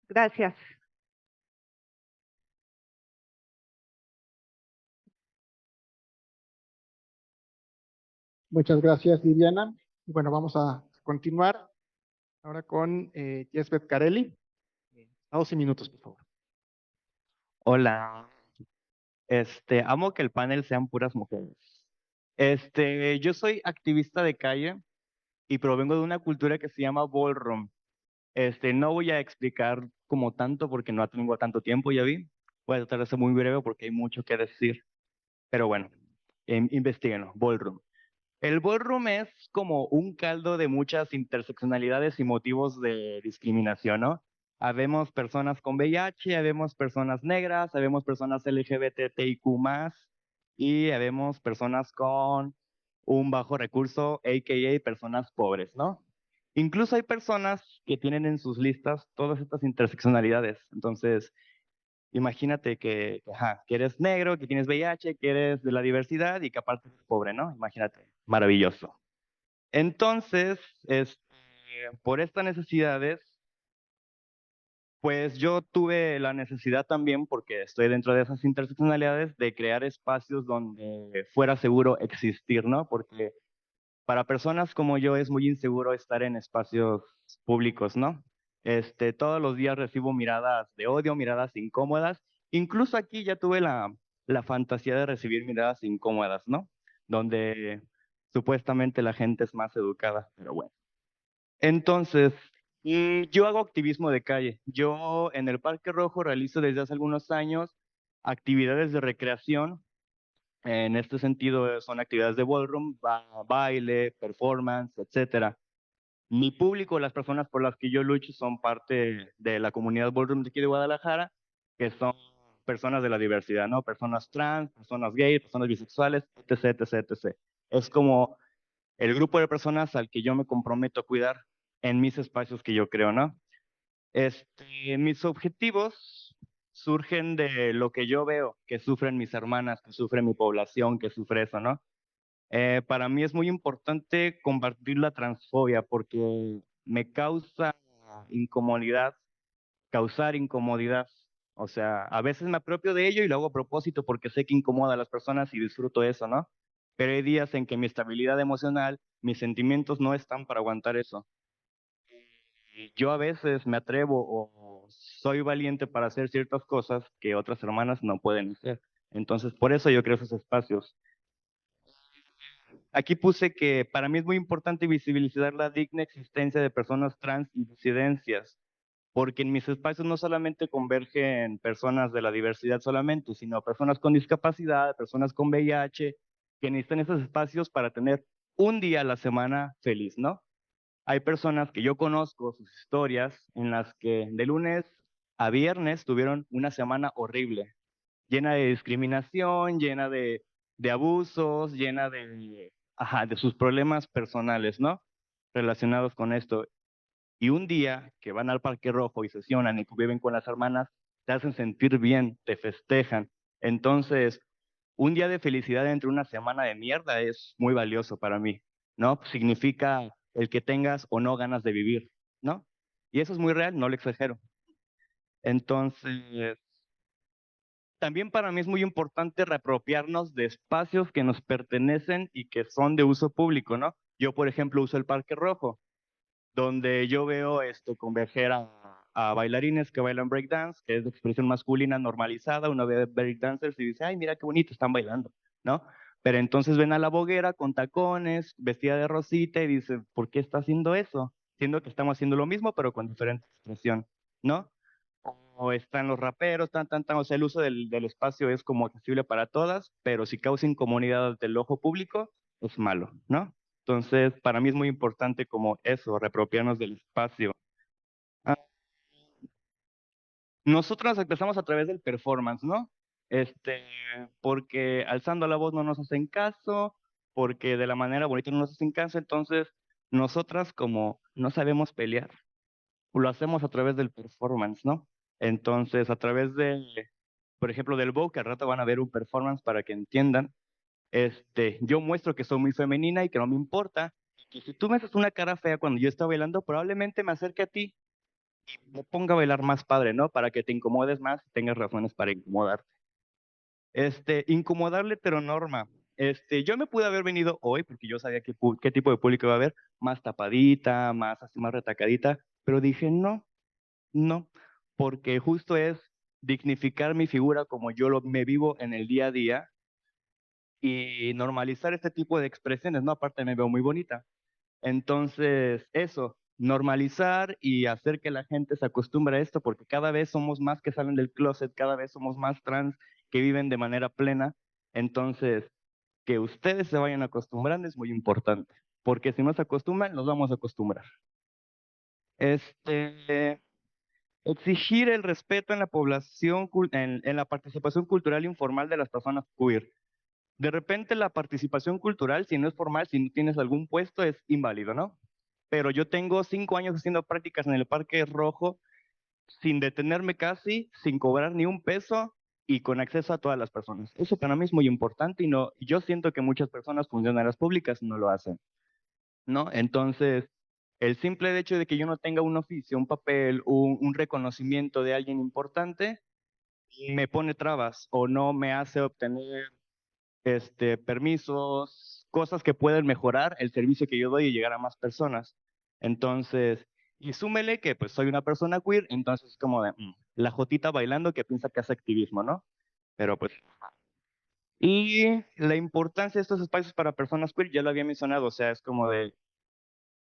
Gracias. Muchas gracias, Viviana. Y bueno, vamos a continuar ahora con Yesbeth Carelli. A 12 minutos, por favor. Hola, amo que el panel sean puras mujeres. Yo soy activista de calle y provengo de una cultura que se llama ballroom. No voy a explicar como tanto porque no tengo tanto tiempo, ya vi. Voy a tratar de ser muy breve porque hay mucho que decir. Pero bueno, investíguenlo, ballroom. El ballroom es como un caldo de muchas interseccionalidades y motivos de discriminación, ¿no? Habemos personas con VIH, habemos personas negras, habemos personas LGBTIQ+, y habemos personas con un bajo recurso, a.k.a. personas pobres, ¿no? Incluso hay personas que tienen en sus listas todas estas interseccionalidades. Entonces, imagínate que eres negro, que tienes VIH, que eres de la diversidad y que aparte eres pobre, ¿no? Imagínate, maravilloso. Entonces, por estas necesidades, pues yo tuve la necesidad también, porque estoy dentro de esas interseccionalidades, de crear espacios donde fuera seguro existir, ¿no? Porque para personas como yo es muy inseguro estar en espacios públicos, ¿no? Todos los días recibo miradas de odio, miradas incómodas. Incluso aquí ya tuve la fantasía de recibir miradas incómodas, ¿no? Donde supuestamente la gente es más educada, pero bueno. Entonces, yo hago activismo de calle. Yo en el Parque Rojo realizo desde hace algunos años actividades de recreación. En este sentido, son actividades de ballroom, baile, performance, etcétera. Mi público, las personas por las que yo lucho, son parte de la comunidad ballroom de aquí de Guadalajara, que son personas de la diversidad, ¿no? Personas trans, personas gays, personas bisexuales, etc., etc., etc. Es como el grupo de personas al que yo me comprometo a cuidar en mis espacios que yo creo, ¿no? Mis objetivos surgen de lo que yo veo que sufren mis hermanas, que sufre mi población, que sufre eso, ¿no? Para mí es muy importante combatir la transfobia porque me causa incomodidad, causar incomodidad. O sea, a veces me apropio de ello y lo hago a propósito porque sé que incomoda a las personas y disfruto eso, ¿no? Pero hay días en que mi estabilidad emocional, mis sentimientos no están para aguantar eso. Y yo a veces me atrevo o soy valiente para hacer ciertas cosas que otras hermanas no pueden hacer. Entonces, por eso yo creo esos espacios. Aquí puse que para mí es muy importante visibilizar la digna existencia de personas trans y disidencias, porque en mis espacios no solamente convergen personas de la diversidad solamente, sino personas con discapacidad, personas con VIH, que necesitan esos espacios para tener un día a la semana feliz, ¿no? Hay personas que yo conozco, sus historias, en las que de lunes a viernes tuvieron una semana horrible, llena de discriminación, llena de abusos, llena de sus problemas personales, ¿no? Relacionados con esto. Y un día que van al Parque Rojo y sesionan y conviven con las hermanas, te hacen sentir bien, te festejan. Entonces, un día de felicidad entre una semana de mierda es muy valioso para mí, ¿no? Significa el que tengas o no ganas de vivir, ¿no? Y eso es muy real, no lo exagero. Entonces, también para mí es muy importante reapropiarnos de espacios que nos pertenecen y que son de uso público, ¿no? Yo, por ejemplo, uso el Parque Rojo, donde yo veo converger a bailarines que bailan breakdance, que es de expresión masculina normalizada, uno ve breakdancers y dice, ay, mira qué bonito, están bailando, ¿no? Pero entonces ven a la boguera con tacones, vestida de rosita y dicen, ¿por qué está haciendo eso? Siendo que estamos haciendo lo mismo, pero con diferente expresión, ¿no? O están los raperos, o sea, el uso del espacio es como accesible para todas, pero si causa incomodidad del ojo público, es malo, ¿no? Entonces, para mí es muy importante como eso, reapropiarnos del espacio. Ah, nosotros empezamos a través del performance, ¿no? Porque alzando la voz no nos hacen caso, porque de la manera bonita no nos hacen caso, entonces nosotras como no sabemos pelear, lo hacemos a través del performance, ¿no? Entonces, a través de, por ejemplo, del Vogue, que al rato van a ver un performance para que entiendan, yo muestro que soy muy femenina y que no me importa, que si tú me haces una cara fea cuando yo estoy bailando, probablemente me acerque a ti y me ponga a bailar más padre, ¿no? Para que te incomodes más y tengas razones para incomodarte. Incomodar la heteronorma. Yo me pude haber venido hoy porque yo sabía qué tipo de público iba a haber, más tapadita, más así, más retacadita, pero dije no, no, porque justo es dignificar mi figura como yo me vivo en el día a día y normalizar este tipo de expresiones, ¿no? Aparte me veo muy bonita. Entonces, eso, normalizar y hacer que la gente se acostumbre a esto, porque cada vez somos más que salen del closet, cada vez somos más trans que viven de manera plena. Entonces, que ustedes se vayan acostumbrando es muy importante, porque si no se acostumbran, nos vamos a acostumbrar. Este, Exigir el respeto en la población, en la participación cultural informal de las personas queer. De repente la participación cultural, si no es formal, si no tienes algún puesto, es inválido, ¿no? Pero yo tengo 5 años haciendo prácticas en el Parque Rojo sin detenerme casi, sin cobrar ni un peso y con acceso a todas las personas. Eso para mí es muy importante y no, yo siento que muchas personas funcionarias públicas no lo hacen, ¿no? Entonces, el simple hecho de que yo no tenga un oficio, un papel, un reconocimiento de alguien importante, me pone trabas o no me hace obtener permisos, cosas que pueden mejorar el servicio que yo doy y llegar a más personas. Entonces, y súmele que pues soy una persona queer, entonces es como de la jotita bailando que piensa que hace activismo, ¿no? Pero pues, y la importancia de estos espacios para personas queer, ya lo había mencionado, o sea, es como de,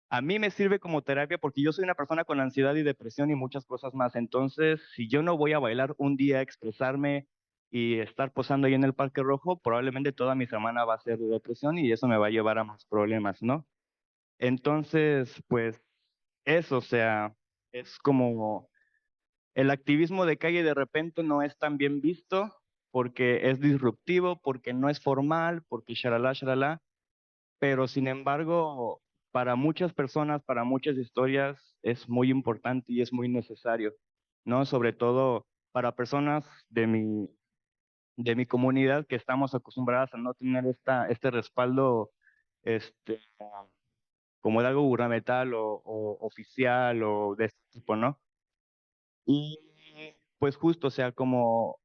a mí me sirve como terapia porque yo soy una persona con ansiedad y depresión y muchas cosas más. Entonces, si yo no voy a bailar un día, expresarme y estar posando ahí en el Parque Rojo, probablemente toda mi semana va a ser de depresión y eso me va a llevar a más problemas, ¿no? Entonces, pues eso, o sea, es como el activismo de calle de repente no es tan bien visto porque es disruptivo, porque no es formal, porque shalala, shalala, pero sin embargo, para muchas personas, para muchas historias, es muy importante y es muy necesario, ¿no? Sobre todo para personas de mi comunidad que estamos acostumbradas a no tener este respaldo, este, como de algo gubernamental o oficial o de este tipo, ¿no? Y pues justo, o sea, como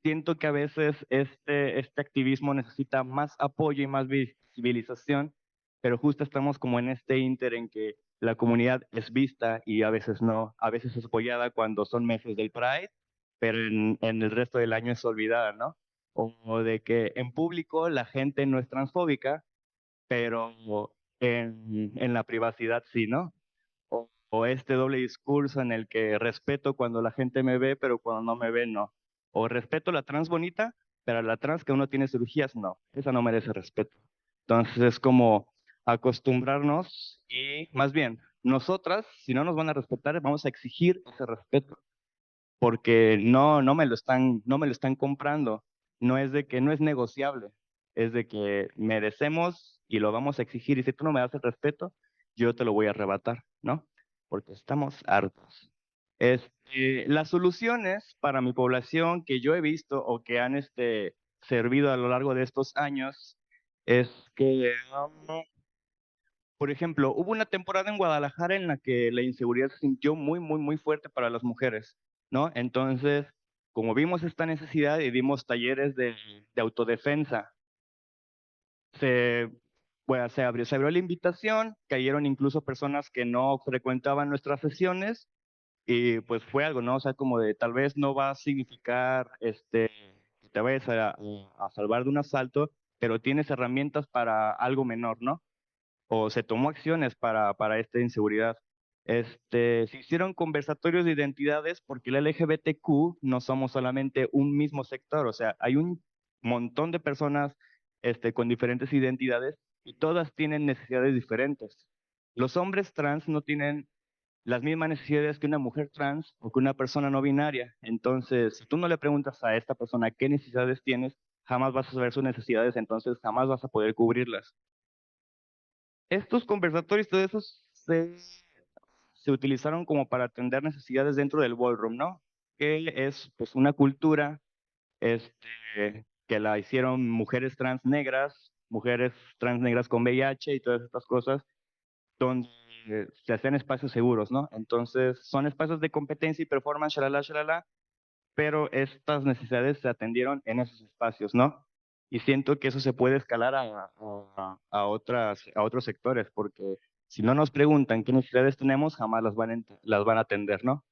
siento que a veces este activismo necesita más apoyo y más visibilización, pero justo estamos como en este ínter en que la comunidad es vista y a veces no, a veces es apoyada cuando son meses del Pride, pero en el resto del año es olvidada, ¿no? O de que en público la gente no es transfóbica, pero en la privacidad sí, ¿no? O este doble discurso en el que respeto cuando la gente me ve, pero cuando no me ve, no. O respeto a la trans bonita, pero a la trans que uno tiene cirugías, no. Esa no merece respeto. Entonces es como acostumbrarnos y más bien, nosotras, si no nos van a respetar, vamos a exigir ese respeto, porque no me lo están comprando. No es de que no es negociable, es de que merecemos y lo vamos a exigir. Y si tú no me das el respeto, yo te lo voy a arrebatar, ¿no? Porque estamos hartos. Las soluciones para mi población que yo he visto o que han servido a lo largo de estos años es que, por ejemplo, hubo una temporada en Guadalajara en la que la inseguridad se sintió muy, muy, muy fuerte para las mujeres, ¿no? Entonces, como vimos esta necesidad y dimos talleres de autodefensa, se pues se abrió la invitación, cayeron incluso personas que no frecuentaban nuestras sesiones y pues fue algo, ¿no? O sea, como de tal vez no va a significar que te vayas a salvar de un asalto, pero tienes herramientas para algo menor, ¿no? O se tomó acciones para esta inseguridad. Se hicieron conversatorios de identidades porque el LGBTQ no somos solamente un mismo sector, o sea, hay un montón de personas con diferentes identidades y todas tienen necesidades diferentes. Los hombres trans no tienen las mismas necesidades que una mujer trans o que una persona no binaria. Entonces, si tú no le preguntas a esta persona qué necesidades tienes, jamás vas a saber sus necesidades, entonces jamás vas a poder cubrirlas. Estos conversatorios, todo eso se utilizaron como para atender necesidades dentro del ballroom, ¿no? Que es pues una cultura que la hicieron mujeres trans negras con VIH y todas estas cosas, donde se hacen espacios seguros, ¿no? Entonces, son espacios de competencia y performance, shalala, shalala, pero estas necesidades se atendieron en esos espacios, ¿no? Y siento que eso se puede escalar a otros sectores, porque si no nos preguntan qué necesidades tenemos, jamás las van a atender, ¿no?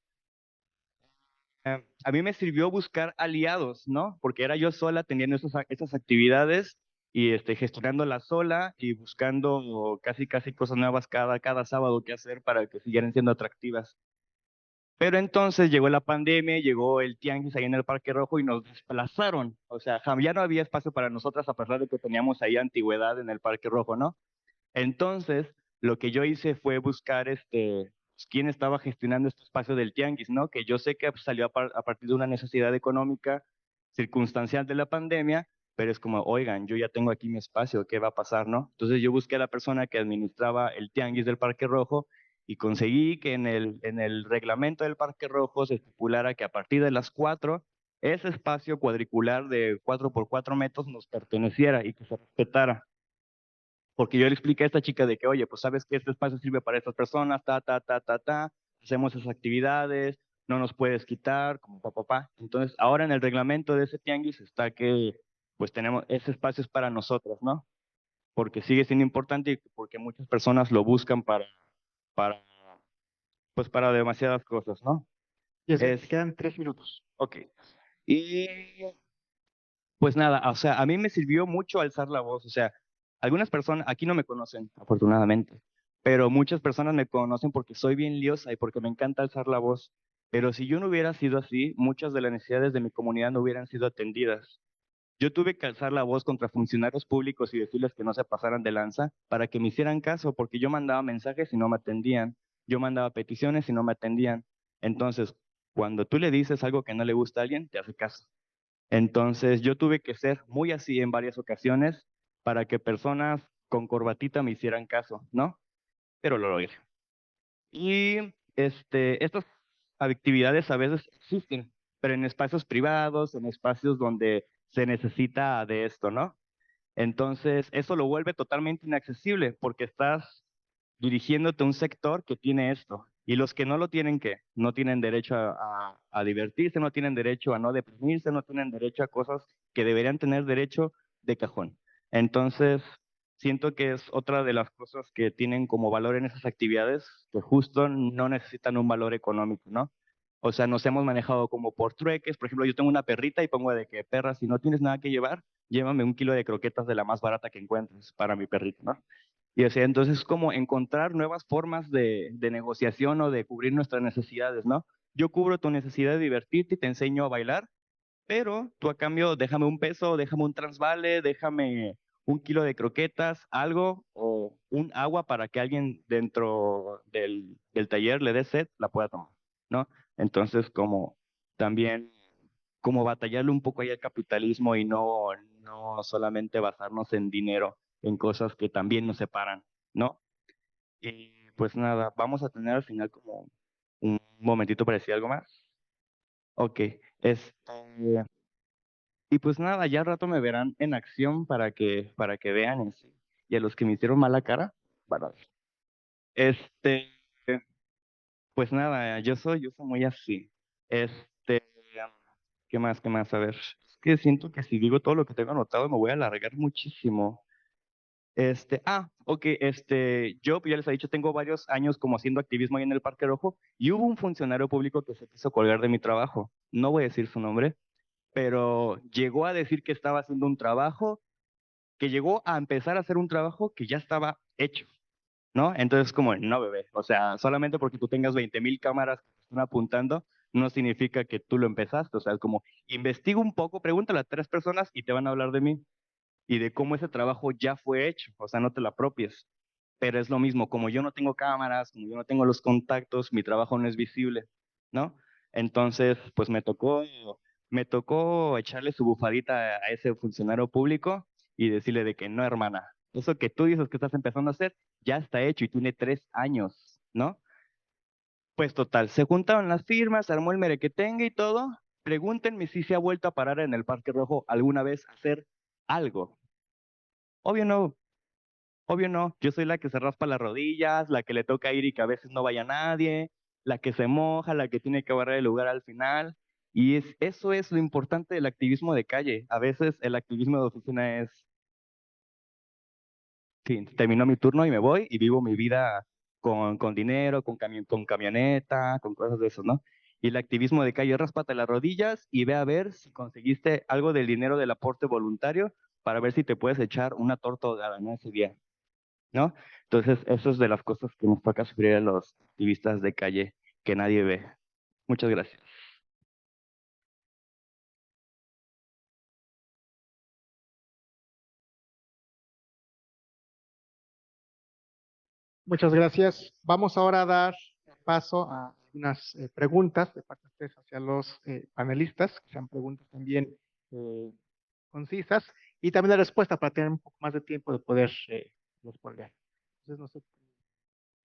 A mí me sirvió buscar aliados, ¿no? Porque era yo sola teniendo esas actividades y gestionándolas sola y buscando casi cosas nuevas cada sábado que hacer para que siguieran siendo atractivas. Pero entonces llegó la pandemia, llegó el tianguis ahí en el Parque Rojo y nos desplazaron. O sea, ya no había espacio para nosotras a pesar de que teníamos ahí antigüedad en el Parque Rojo, ¿no? Entonces, lo que yo hice fue buscar pues, quién estaba gestionando este espacio del tianguis, ¿no? Que yo sé que pues, salió a partir de una necesidad económica circunstancial de la pandemia, pero es como, oigan, yo ya tengo aquí mi espacio, ¿qué va a pasar, no? Entonces yo busqué a la persona que administraba el tianguis del Parque Rojo y conseguí que en el reglamento del Parque Rojo se estipulara que a partir de las 4 ese espacio cuadricular de 4 por 4 metros nos perteneciera y que se respetara. Porque yo le expliqué a esta chica de que, oye, pues sabes que este espacio sirve para estas personas, hacemos esas actividades, no nos puedes quitar, como papá. Entonces, ahora en el reglamento de ese tianguis está que, pues tenemos, ese espacio es para nosotros, ¿no? Porque sigue siendo importante y porque muchas personas lo buscan para, pues para demasiadas cosas, ¿no? Y te Es, quedan 3 minutos. ok. Y pues nada, o sea, a mí me sirvió mucho alzar la voz, o sea, algunas personas, aquí no me conocen, afortunadamente, pero muchas personas me conocen porque soy bien liosa y porque me encanta alzar la voz, pero si yo no hubiera sido así, muchas de las necesidades de mi comunidad no hubieran sido atendidas. Yo tuve que alzar la voz contra funcionarios públicos y decirles que no se pasaran de lanza para que me hicieran caso, porque yo mandaba mensajes y no me atendían, yo mandaba peticiones y no me atendían. Entonces, cuando tú le dices algo que no le gusta a alguien, te hace caso. Entonces yo tuve que ser muy así en varias ocasiones para que personas con corbatita me hicieran caso, ¿no? Pero lo logré. Y estas actividades a veces existen, pero en espacios privados, en espacios donde se necesita de esto, ¿no? Entonces eso lo vuelve totalmente inaccesible porque estás dirigiéndote a un sector que tiene esto. Y los que no lo tienen, ¿qué? No tienen derecho a divertirse, no tienen derecho a no deprimirse, no tienen derecho a cosas que deberían tener derecho de cajón. Entonces, siento que es otra de las cosas que tienen como valor en esas actividades, que justo no necesitan un valor económico, ¿no? O sea, nos hemos manejado como por trueques. Por ejemplo, yo tengo una perrita y pongo de que, perra, si no tienes nada que llevar, llévame 1 kilo de croquetas de la más barata que encuentres para mi perrito, ¿no? Y o sea, entonces es como encontrar nuevas formas de negociación o de cubrir nuestras necesidades, ¿no? Yo cubro tu necesidad de divertirte y te enseño a bailar, pero tú a cambio déjame un peso, déjame un transvale, déjame 1 kilo de croquetas, algo o un agua para que alguien dentro del taller le dé sed, la pueda tomar, ¿no? Entonces como también como batallarle un poco ahí al capitalismo y no solamente basarnos en dinero, en cosas que también nos separan, ¿no? Y pues nada, vamos a tener al final como un momentito para decir algo más. Ok, y pues nada, ya al rato me verán en acción para que vean en sí. Y a los que me hicieron mala cara, bueno, este, pues nada, yo soy muy así. Este, ¿qué más? ¿Qué más? A ver, es que siento que si digo todo lo que tengo anotado me voy a alargar muchísimo. Ok, yo pues, ya les he dicho, tengo varios años como haciendo activismo ahí en el Parque Rojo y hubo un funcionario público que se quiso colgar de mi trabajo. No voy a decir su nombre, pero llegó a decir que estaba haciendo un trabajo, que llegó a empezar a hacer un trabajo que ya estaba hecho, ¿no? Entonces, como, no, bebé, o sea, solamente porque tú tengas 20,000 cámaras que te están apuntando, no significa que tú lo empezaste, o sea, es como, investiga un poco, pregúntale a 3 personas y te van a hablar de mí y de cómo ese trabajo ya fue hecho, o sea, no te lo apropies. Pero es lo mismo, como yo no tengo cámaras, como yo no tengo los contactos, mi trabajo no es visible, ¿no? Entonces, pues me tocó echarle su bufadita a ese funcionario público y decirle de que no, hermana, eso que tú dices que estás empezando a hacer ya está hecho y tiene 3 años, ¿no? Pues total, se juntaron las firmas, se armó el merequetengue y todo. Pregúntenme si se ha vuelto a parar en el Parque Rojo alguna vez a hacer algo. Obvio no, obvio no. Yo soy la que se raspa las rodillas, la que le toca ir y que a veces no vaya nadie, la que se moja, la que tiene que barrer el lugar al final. Y eso es lo importante del activismo de calle. A veces el activismo de oficina es, fin, terminó mi turno y me voy y vivo mi vida con dinero, con camioneta, con cosas de eso, ¿no? Y el activismo de calle, ráspate las rodillas y ve a ver si conseguiste algo del dinero del aporte voluntario para ver si te puedes echar una torta ahogada, ¿no? Ese día. ¿No? Entonces, eso es de las cosas que nos toca sufrir a los activistas de calle que nadie ve. Muchas gracias. Muchas gracias. Vamos ahora a dar paso a unas preguntas de parte de ustedes hacia los panelistas, que sean preguntas también concisas, y también la respuesta para tener un poco más de tiempo de poder responder. Entonces, no sé,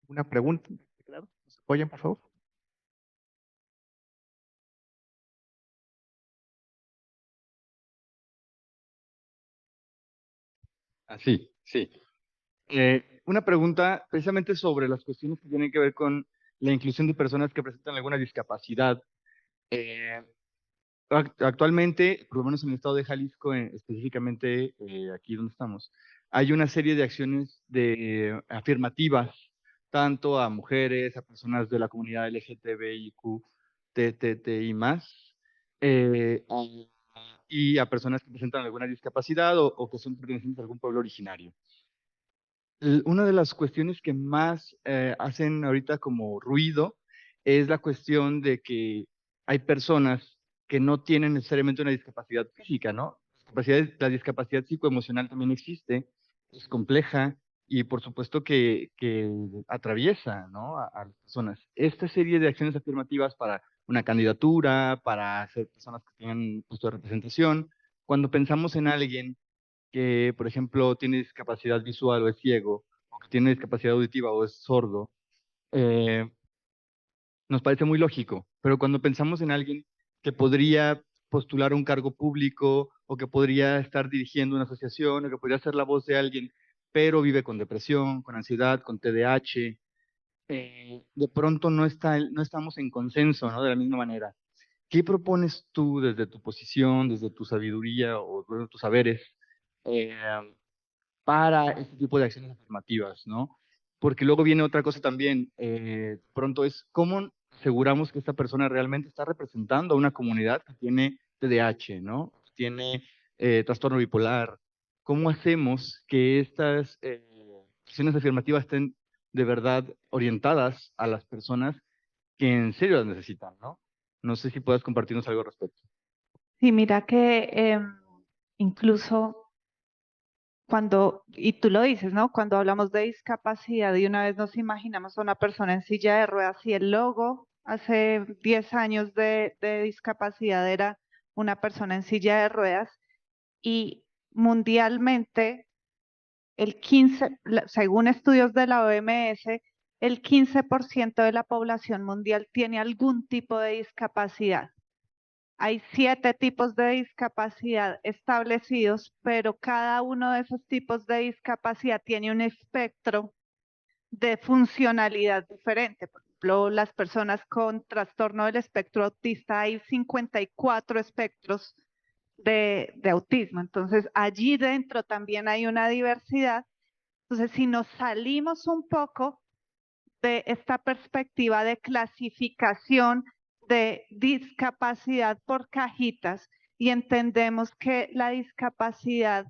una pregunta, claro, ¿nos apoyan, por favor? Sí, sí. Una pregunta precisamente sobre las cuestiones que tienen que ver con la inclusión de personas que presentan alguna discapacidad. Eh, Actualmente, por lo menos en el estado de Jalisco, específicamente aquí donde estamos, hay una serie de acciones afirmativas, tanto a mujeres, a personas de la comunidad LGTBIQ, TTTI más, y a personas que presentan alguna discapacidad o que son pertenecientes a algún pueblo originario. Una de las cuestiones que más hacen ahorita como ruido es la cuestión de que hay personas que no tienen necesariamente una discapacidad física, ¿no? La discapacidad psicoemocional también existe, es compleja y por supuesto que atraviesa, ¿no? A las personas. Esta serie de acciones afirmativas para una candidatura, para ser personas que tengan puesto de representación, cuando pensamos en alguien que, por ejemplo, tiene discapacidad visual o es ciego, o que tiene discapacidad auditiva o es sordo, eh, nos parece muy lógico. Pero cuando pensamos en alguien que podría postular un cargo público o que podría estar dirigiendo una asociación o que podría ser la voz de alguien, pero vive con depresión, con ansiedad, con TDAH, de pronto no estamos en consenso, ¿no? De la misma manera. ¿Qué propones tú desde tu posición, desde tu sabiduría o bueno, tus saberes? eh, para este tipo de acciones afirmativas, ¿no? Porque luego viene otra cosa también, pronto es cómo aseguramos que esta persona realmente está representando a una comunidad que tiene TDAH, ¿no? Tiene trastorno bipolar. ¿Cómo hacemos que estas acciones afirmativas estén de verdad orientadas a las personas que en serio las necesitan, ¿no? No sé si puedas compartirnos algo al respecto. Sí, mira que incluso cuando, y tú lo dices, ¿no? Cuando hablamos de discapacidad, de una vez nos imaginamos a una persona en silla de ruedas y el logo hace 10 años de discapacidad era una persona en silla de ruedas y mundialmente según estudios de la OMS, el 15% de la población mundial tiene algún tipo de discapacidad. Hay 7 tipos de discapacidad establecidos, pero cada uno de esos tipos de discapacidad tiene un espectro de funcionalidad diferente. Por ejemplo, las personas con trastorno del espectro autista, hay 54 espectros de autismo. Entonces, allí dentro también hay una diversidad Entonces, si nos salimos un poco de esta perspectiva de clasificación de discapacidad por cajitas y entendemos que la discapacidad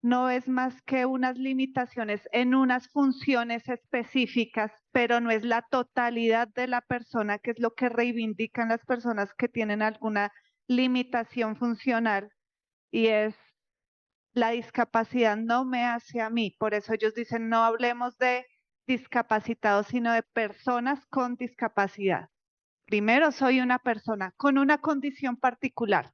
no es más que unas limitaciones en unas funciones específicas, pero no es la totalidad de la persona, que es lo que reivindican las personas que tienen alguna limitación funcional, y es la discapacidad no me hace a mí. Por eso ellos dicen no hablemos de discapacitados, sino de personas con discapacidad. Primero, soy una persona con una condición particular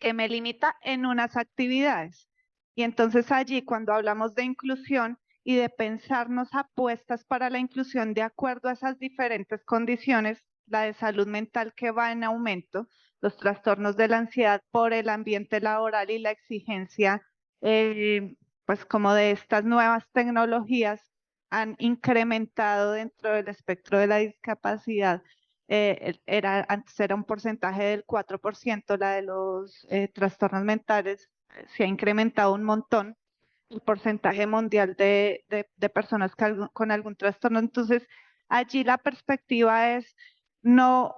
que me limita en unas actividades. Y entonces allí, cuando hablamos de inclusión y de pensarnos apuestas para la inclusión de acuerdo a esas diferentes condiciones, la de salud mental que va en aumento, los trastornos de la ansiedad por el ambiente laboral y la exigencia, pues como de estas nuevas tecnologías han incrementado dentro del espectro de la discapacidad. Antes era un porcentaje del 4%, la de los trastornos mentales se ha incrementado un montón, el porcentaje mundial de personas con algún trastorno. Entonces, allí la perspectiva es no,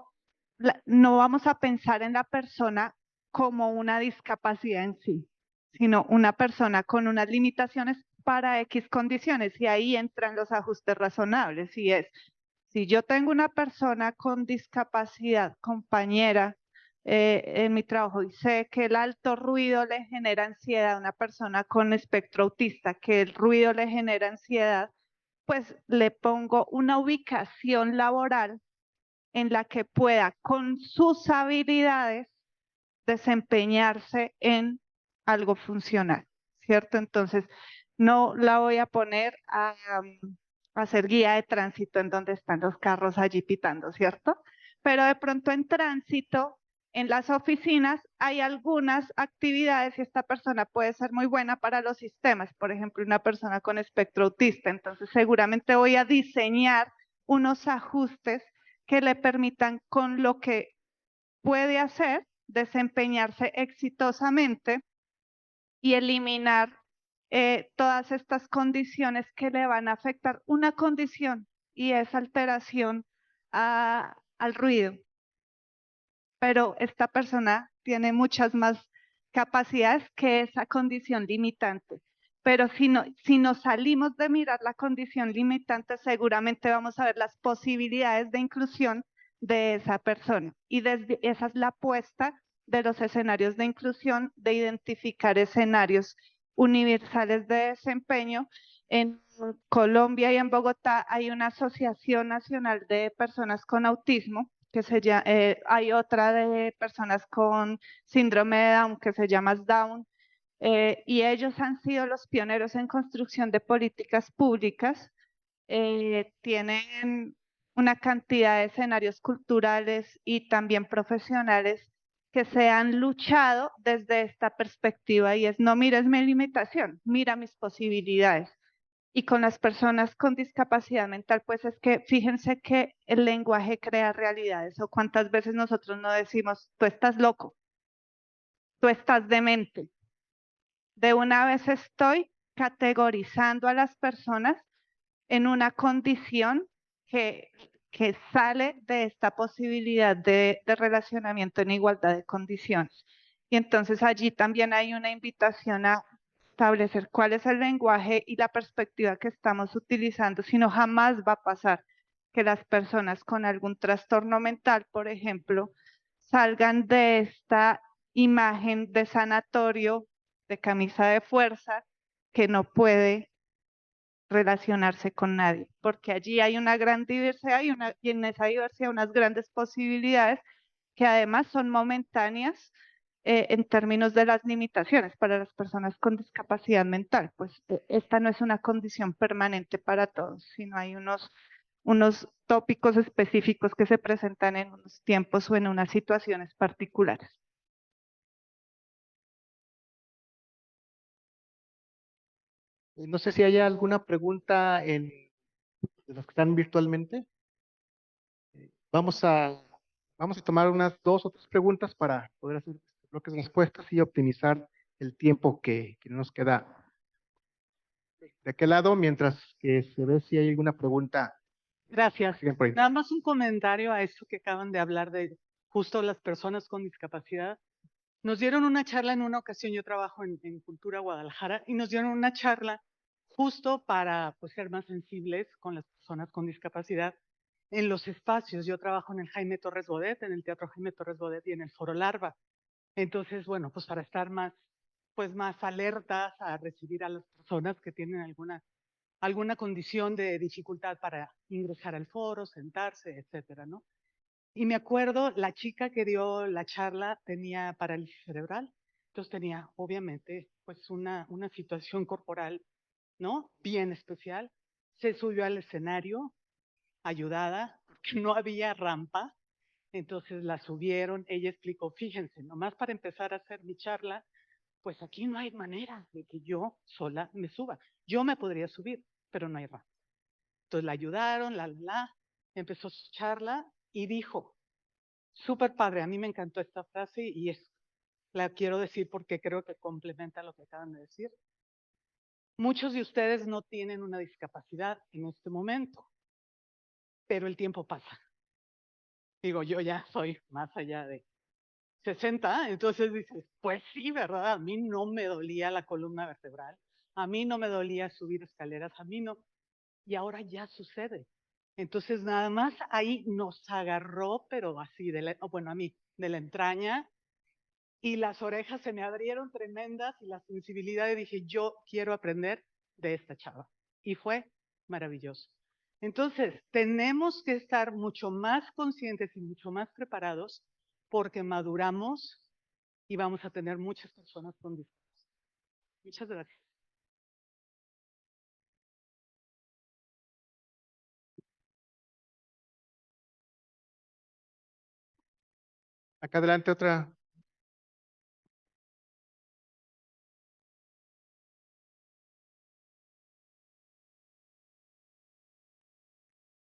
no vamos a pensar en la persona como una discapacidad en sí, sino una persona con unas limitaciones para X condiciones, y ahí entran los ajustes razonables, y es si yo tengo una persona con discapacidad, compañera, en mi trabajo y sé que el alto ruido le genera ansiedad a una persona con espectro autista, que el ruido le genera ansiedad, pues le pongo una ubicación laboral en la que pueda con sus habilidades desempeñarse en algo funcional, ¿cierto? Entonces, no la voy a poner a hacer guía de tránsito en donde están los carros allí pitando, ¿cierto? Pero de pronto en tránsito, en las oficinas, hay algunas actividades y esta persona puede ser muy buena para los sistemas, por ejemplo, una persona con espectro autista. Entonces, seguramente voy a diseñar unos ajustes que le permitan con lo que puede hacer desempeñarse exitosamente y eliminar todas estas condiciones que le van a afectar una condición, y es alteración al ruido. Pero esta persona tiene muchas más capacidades que esa condición limitante. Pero si nos salimos de mirar la condición limitante, seguramente vamos a ver las posibilidades de inclusión de esa persona. Y esa es la apuesta de los escenarios de inclusión, de identificar escenarios universales de desempeño. En Colombia y en Bogotá hay una Asociación Nacional de Personas con Autismo, hay otra de personas con síndrome de Down que se llama Down, y ellos han sido los pioneros en construcción de políticas públicas. Tienen una cantidad de escenarios culturales y también profesionales que se han luchado desde esta perspectiva, y es no mires mi limitación, mira mis posibilidades. Y con las personas con discapacidad mental, pues es que fíjense que el lenguaje crea realidades. O cuántas veces nosotros no decimos, tú estás loco, tú estás demente. De una vez estoy categorizando a las personas en una condición que, que sale de esta posibilidad de relacionamiento en igualdad de condiciones. Y entonces allí también hay una invitación a establecer cuál es el lenguaje y la perspectiva que estamos utilizando, si no jamás va a pasar que las personas con algún trastorno mental, por ejemplo, salgan de esta imagen de sanatorio, de camisa de fuerza, que no puede relacionarse con nadie, porque allí hay una gran diversidad y en esa diversidad unas grandes posibilidades que además son momentáneas en términos de las limitaciones para las personas con discapacidad mental. Pues esta no es una condición permanente para todos, sino hay unos tópicos específicos que se presentan en unos tiempos o en unas situaciones particulares. No sé si hay alguna pregunta de los que están virtualmente. Vamos a, vamos a tomar unas 2 o 3 preguntas para poder hacer bloques de respuestas y optimizar el tiempo que nos queda de aquel lado, mientras que se ve si hay alguna pregunta. Gracias. Siguen por ahí. Nada más un comentario a esto que acaban de hablar de justo las personas con discapacidad. Nos dieron una charla en una ocasión, yo trabajo en Cultura Guadalajara, y nos dieron una charla justo para pues, ser más sensibles con las personas con discapacidad en los espacios. Yo trabajo en el Jaime Torres Bodet, en el Teatro Jaime Torres Bodet y en el Foro Larva. Entonces, bueno, pues para estar más, pues más alertas a recibir a las personas que tienen alguna condición de dificultad para ingresar al foro, sentarse, etcétera, ¿no? Y me acuerdo, la chica que dio la charla tenía parálisis cerebral, entonces tenía obviamente pues una situación corporal, ¿no? Bien especial. Se subió al escenario ayudada, porque no había rampa, entonces la subieron, ella explicó, fíjense, nomás para empezar a hacer mi charla, pues aquí no hay manera de que yo sola me suba. Yo me podría subir, pero no hay rampa. Entonces la ayudaron, empezó su charla y dijo, súper padre, a mí me encantó esta frase y la quiero decir porque creo que complementa lo que acaban de decir. Muchos de ustedes no tienen una discapacidad en este momento, pero el tiempo pasa. Digo, yo ya soy más allá de 60, entonces dices, pues sí, ¿verdad? A mí no me dolía la columna vertebral, a mí no me dolía subir escaleras, a mí no, y ahora ya sucede. Entonces nada más ahí nos agarró, pero así, bueno, a mí, de la entraña, y las orejas se me abrieron tremendas y la sensibilidad, y dije, yo quiero aprender de esta chava. Y fue maravilloso. Entonces, tenemos que estar mucho más conscientes y mucho más preparados porque maduramos y vamos a tener muchas personas con discapacidad. Muchas gracias. Acá adelante otra.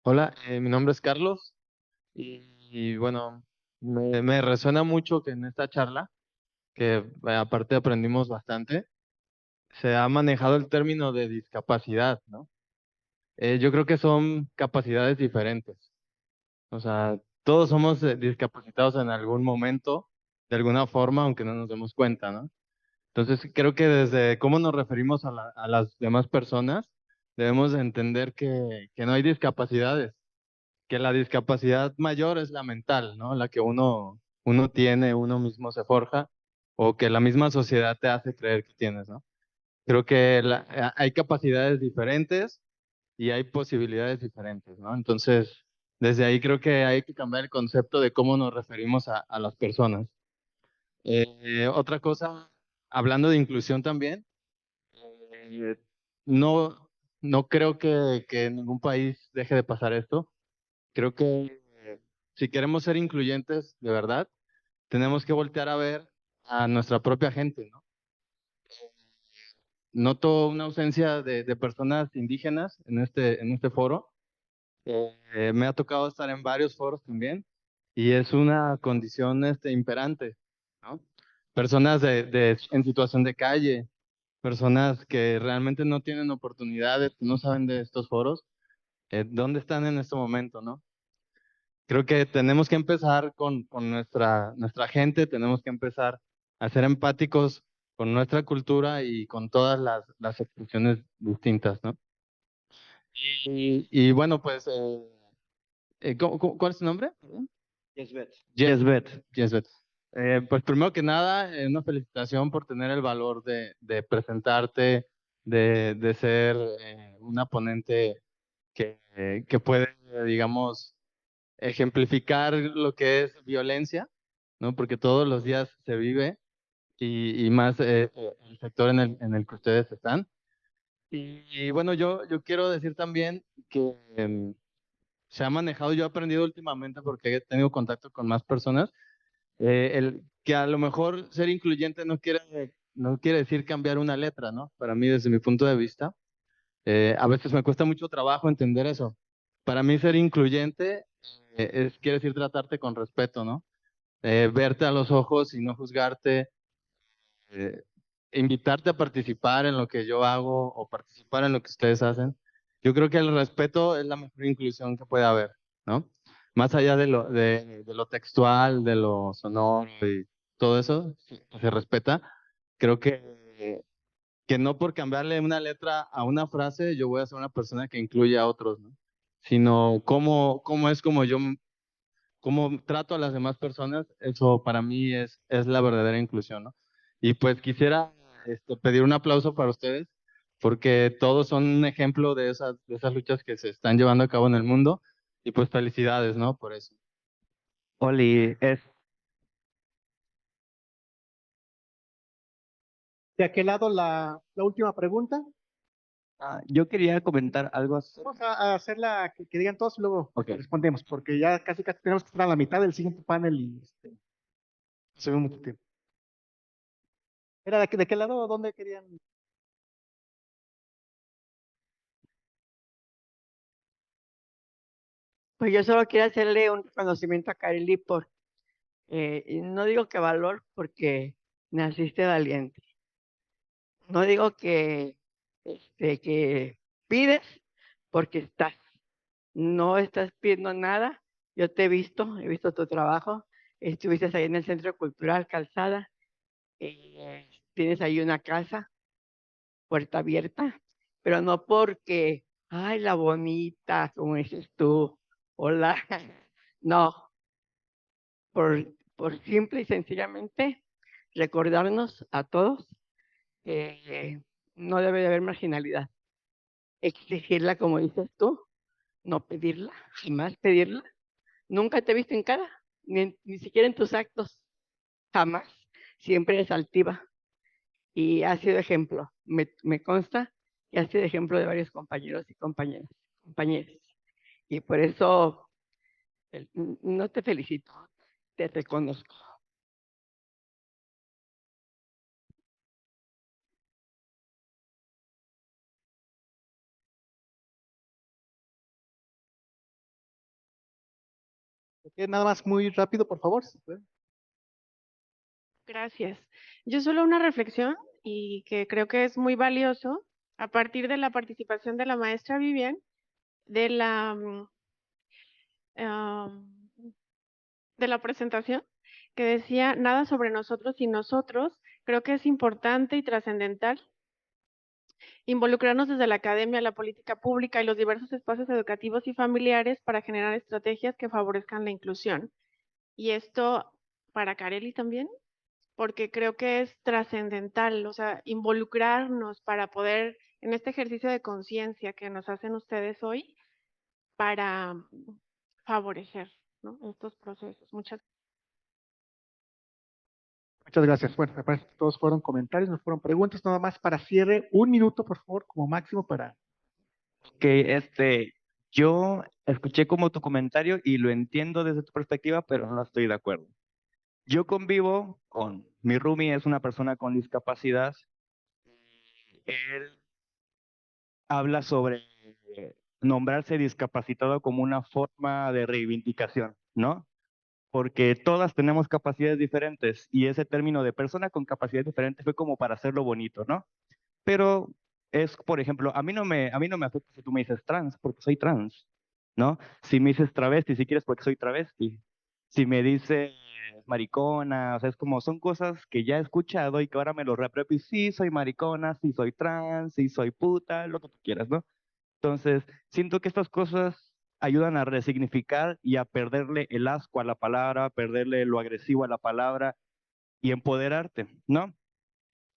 Hola, mi nombre es Carlos y bueno, me resuena mucho que en esta charla, que aparte aprendimos bastante, se ha manejado el término de discapacidad, ¿no? Yo creo que son capacidades diferentes. O sea, todos somos discapacitados en algún momento, de alguna forma, aunque no nos demos cuenta, ¿no? Entonces, creo que desde cómo nos referimos a las demás personas, debemos de entender que no hay discapacidades, que la discapacidad mayor es la mental, ¿no? La que uno tiene, uno mismo se forja, o que la misma sociedad te hace creer que tienes, ¿no? Creo que hay capacidades diferentes y hay posibilidades diferentes, ¿no? Entonces, desde ahí creo que hay que cambiar el concepto de cómo nos referimos a las personas. Otra cosa, hablando de inclusión también, eh, no, no creo que en ningún país deje de pasar esto. Creo que si queremos ser incluyentes de verdad, tenemos que voltear a ver a nuestra propia gente, ¿no? Noto una ausencia de personas indígenas en este foro. Me ha tocado estar en varios foros también y es una condición imperante, ¿no? Personas en situación de calle, personas que realmente no tienen oportunidades, que no saben de estos foros, ¿dónde están en este momento, no? Creo que tenemos que empezar con nuestra gente, tenemos que empezar a ser empáticos con nuestra cultura y con todas las expresiones distintas, ¿no? Y bueno, pues, ¿cuál es tu nombre? Perdón. Yesbet. Yesbet, Yesbet. Pues primero que nada, una felicitación por tener el valor de presentarte, de ser una ponente que puede, digamos, ejemplificar lo que es violencia, ¿no? Porque todos los días se vive y más el sector en el que ustedes están. Y bueno, yo quiero decir también que se ha manejado, yo he aprendido últimamente porque he tenido contacto con más personas, el que a lo mejor ser incluyente no quiere decir cambiar una letra, ¿no? Para mí, desde mi punto de vista, a veces me cuesta mucho trabajo entender eso. Para mí ser incluyente quiere decir tratarte con respeto, ¿no? Verte a los ojos y no juzgarte, invitarte a participar en lo que yo hago o participar en lo que ustedes hacen. Yo creo que el respeto es la mejor inclusión que puede haber, ¿no? Más allá de lo textual, de lo sonoro y todo eso, que se respeta, creo que no por cambiarle una letra a una frase, yo voy a ser una persona que incluye a otros, ¿no? Sino cómo es como yo, cómo trato a las demás personas, eso para mí es la verdadera inclusión, ¿no? Y pues quisiera pedir un aplauso para ustedes, porque todos son un ejemplo de esas luchas que se están llevando a cabo en el mundo, y pues felicidades, ¿no? Por eso. Oli, ¿De aquel lado la última pregunta? yo quería comentar algo Vamos a hacerla que digan todos y luego Ok. respondemos, porque ya casi tenemos que estar a la mitad del siguiente panel y se ve mucho tiempo. ¿Era de qué lado o dónde querían? Pues yo solo quiero hacerle un reconocimiento a Kareli por, y no digo que valor porque naciste valiente. No digo que pides porque estás. No estás pidiendo nada. Yo te he visto tu trabajo. Estuviste ahí en el Centro Cultural Calzada. Tienes ahí una casa, puerta abierta, pero no porque, ay, la bonita, como dices tú, hola. No, por simple y sencillamente recordarnos a todos que no debe de haber marginalidad. Exigirla, como dices tú, no pedirla, jamás pedirla. Nunca te he visto en cara, ni siquiera en tus actos, jamás. Siempre eres altiva y has sido ejemplo. Me consta que has sido ejemplo de varios compañeros y compañeras. Y por eso no te felicito, te reconozco. Nada más muy rápido, por favor. Gracias. Yo solo una reflexión y que creo que es muy valioso a partir de la participación de la maestra Vivian, de am, de la presentación, que decía nada sobre nosotros y nosotros. Creo que es importante y trascendental involucrarnos desde la academia, la política pública y los diversos espacios educativos y familiares para generar estrategias que favorezcan la inclusión. Y esto para Kareli también, porque creo que es trascendental, o sea, involucrarnos para poder, en este ejercicio de conciencia que nos hacen ustedes hoy, para favorecer, ¿no?, estos procesos. Muchas gracias. Bueno, me parece que todos fueron comentarios, no fueron preguntas, nada más para cierre. Un minuto, por favor, como máximo para... que yo escuché como tu comentario y lo entiendo desde tu perspectiva, pero no estoy de acuerdo. Yo convivo con mi roomie, es una persona con discapacidad. Él habla sobre nombrarse discapacitado como una forma de reivindicación, ¿no? Porque todas tenemos capacidades diferentes y ese término de persona con capacidades diferentes fue como para hacerlo bonito, ¿no? Pero es, por ejemplo, a mí no me afecta si tú me dices trans, porque soy trans, ¿no? Si me dices travesti, si quieres, porque soy travesti. Si me dices maricona, o sea, es como, son cosas que ya he escuchado y que ahora me lo reapropio y sí, soy maricona, sí, soy trans, sí, soy puta, lo que tú quieras, ¿no? Entonces, siento que estas cosas ayudan a resignificar y a perderle el asco a la palabra, perderle lo agresivo a la palabra y empoderarte, ¿no?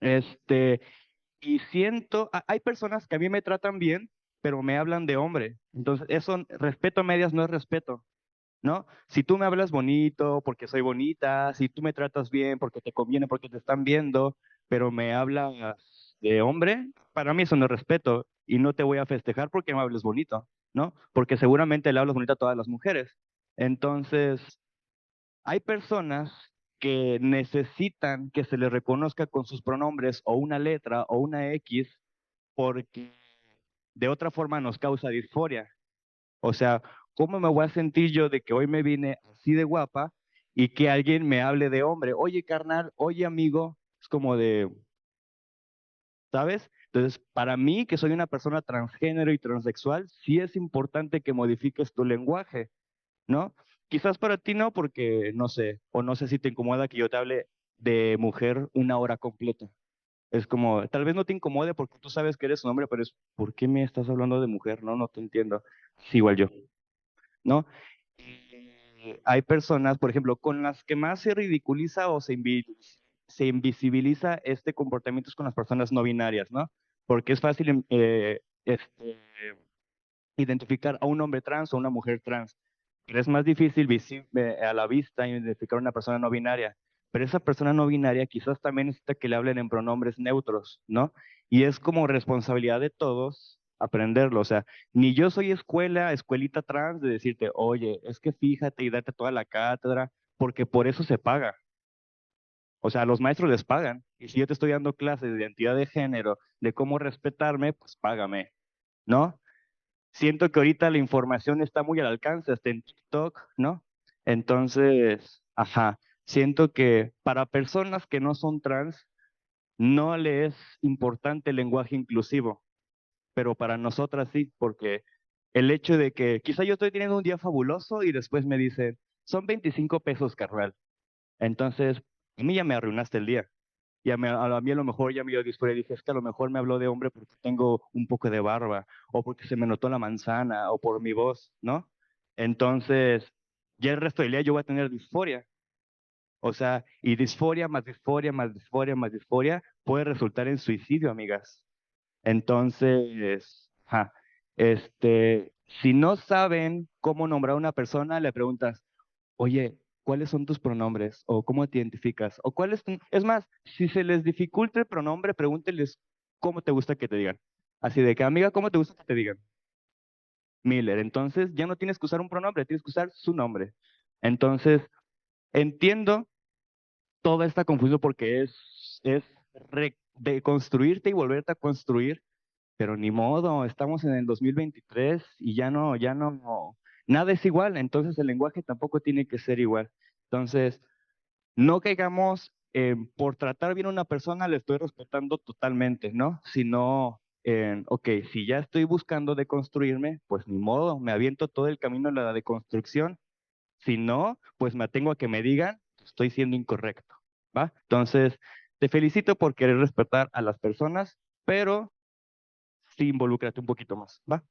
Este, y siento, hay personas que a mí me tratan bien, pero me hablan de hombre. Entonces, eso, respeto a medias no es respeto, ¿no? Si tú me hablas bonito porque soy bonita, si tú me tratas bien porque te conviene, porque te están viendo, pero me hablas de hombre, para mí eso no es respeto y no te voy a festejar porque me hables bonito, ¿no? Porque seguramente le hablas bonito a todas las mujeres. Entonces, hay personas que necesitan que se les reconozca con sus pronombres o una letra o una X porque de otra forma nos causa disforia. O sea, ¿cómo me voy a sentir yo de que hoy me vine así de guapa y que alguien me hable de hombre? Oye, carnal, oye, amigo. Es como de, ¿sabes? Entonces, para mí, que soy una persona transgénero y transexual, sí es importante que modifiques tu lenguaje, ¿no? Quizás para ti no, porque no sé, o no sé si te incomoda que yo te hable de mujer una hora completa. Es como, tal vez no te incomode porque tú sabes que eres un hombre, pero es, ¿por qué me estás hablando de mujer? No, no te entiendo. Sí, igual yo, ¿no? Hay personas, por ejemplo, con las que más se ridiculiza o se invisibiliza este comportamiento es con las personas no binarias, ¿no? Porque es fácil identificar a un hombre trans o una mujer trans, pero es más difícil a la vista identificar a una persona no binaria. Pero esa persona no binaria quizás también necesita que le hablen en pronombres neutros, ¿no? Y es como responsabilidad de todos aprenderlo. O sea, ni yo soy escuelita trans de decirte, oye, es que fíjate y date toda la cátedra, porque por eso se paga. O sea, a los maestros les pagan. Y si yo te estoy dando clases de identidad de género, de cómo respetarme, pues págame, ¿no? Siento que ahorita la información está muy al alcance, hasta en TikTok, ¿no? Entonces, ajá, siento que para personas que no son trans, no le es importante el lenguaje inclusivo, pero para nosotras sí, porque el hecho de que quizá yo estoy teniendo un día fabuloso y después me dicen, son 25 pesos, carnal. Entonces, a mí ya me arruinaste el día. A mí a lo mejor ya me dio disforia y dije, es que a lo mejor me habló de hombre porque tengo un poco de barba, o porque se me notó la manzana, o por mi voz, ¿no? Entonces, ya el resto del día yo voy a tener disforia. O sea, y disforia más disforia más disforia más disforia puede resultar en suicidio, amigas. Entonces, si no saben cómo nombrar a una persona, le preguntas, oye, ¿cuáles son tus pronombres? ¿O cómo te identificas? ¿O cuál es tu... Es más, si se les dificulta el pronombre, pregúntenles cómo te gusta que te digan. Así de que, amiga, ¿cómo te gusta que te digan? Miller. Entonces, ya no tienes que usar un pronombre, tienes que usar su nombre. Entonces, entiendo toda esta confusión porque es deconstruirte y volverte a construir, pero ni modo, estamos en el 2023 y nada es igual, entonces el lenguaje tampoco tiene que ser igual. Entonces, no caigamos por tratar bien a una persona, le estoy respetando totalmente, ¿no? Sino, ok, si ya estoy buscando deconstruirme, pues ni modo, me aviento todo el camino de la deconstrucción. Si no, pues me atengo a que me digan que estoy siendo incorrecto, ¿va? Entonces, te felicito por querer respetar a las personas, pero sí involúcrate un poquito más, ¿va?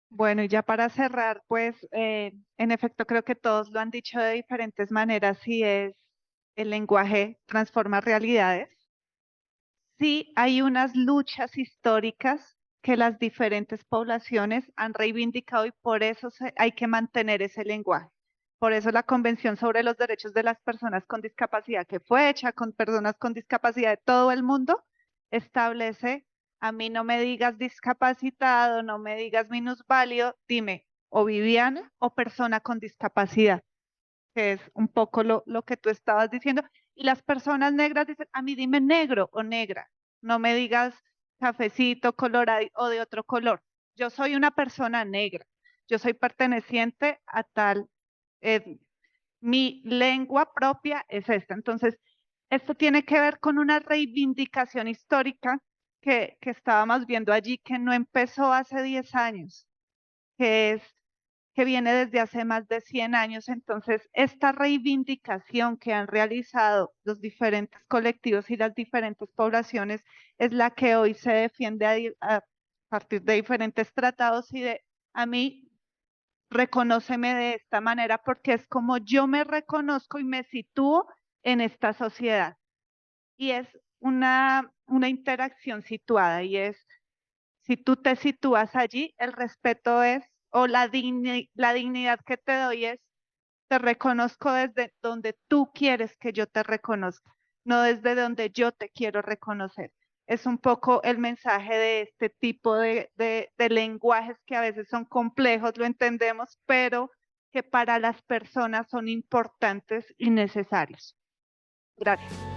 Bueno, y ya para cerrar, pues en efecto creo que todos lo han dicho de diferentes maneras y es el lenguaje transforma realidades. Sí, hay unas luchas históricas que las diferentes poblaciones han reivindicado y por eso hay que mantener ese lenguaje. Por eso la Convención sobre los Derechos de las Personas con Discapacidad, que fue hecha con personas con discapacidad de todo el mundo, establece, a mí no me digas discapacitado, no me digas minusválido, dime o Viviana o persona con discapacidad, que es un poco lo que tú estabas diciendo. Y las personas negras dicen, a mí dime negro o negra, no me digas cafecito, colorado o de otro color. Yo soy una persona negra, yo soy perteneciente a tal, eh, mi lengua propia es esta. Entonces, esto tiene que ver con una reivindicación histórica que estábamos viendo allí, que no empezó hace 10 años, que es que viene desde hace más de 100 años. Entonces, esta reivindicación que han realizado los diferentes colectivos y las diferentes poblaciones es la que hoy se defiende a partir de diferentes tratados y de, a mí, reconóceme de esta manera porque es como yo me reconozco y me sitúo en esta sociedad. Y es una interacción situada y es si tú te sitúas allí, el respeto es, o la dignidad que te doy es, te reconozco desde donde tú quieres que yo te reconozca, no desde donde yo te quiero reconocer. Es un poco el mensaje de este tipo de lenguajes que a veces son complejos, lo entendemos, pero que para las personas son importantes y necesarios. Gracias.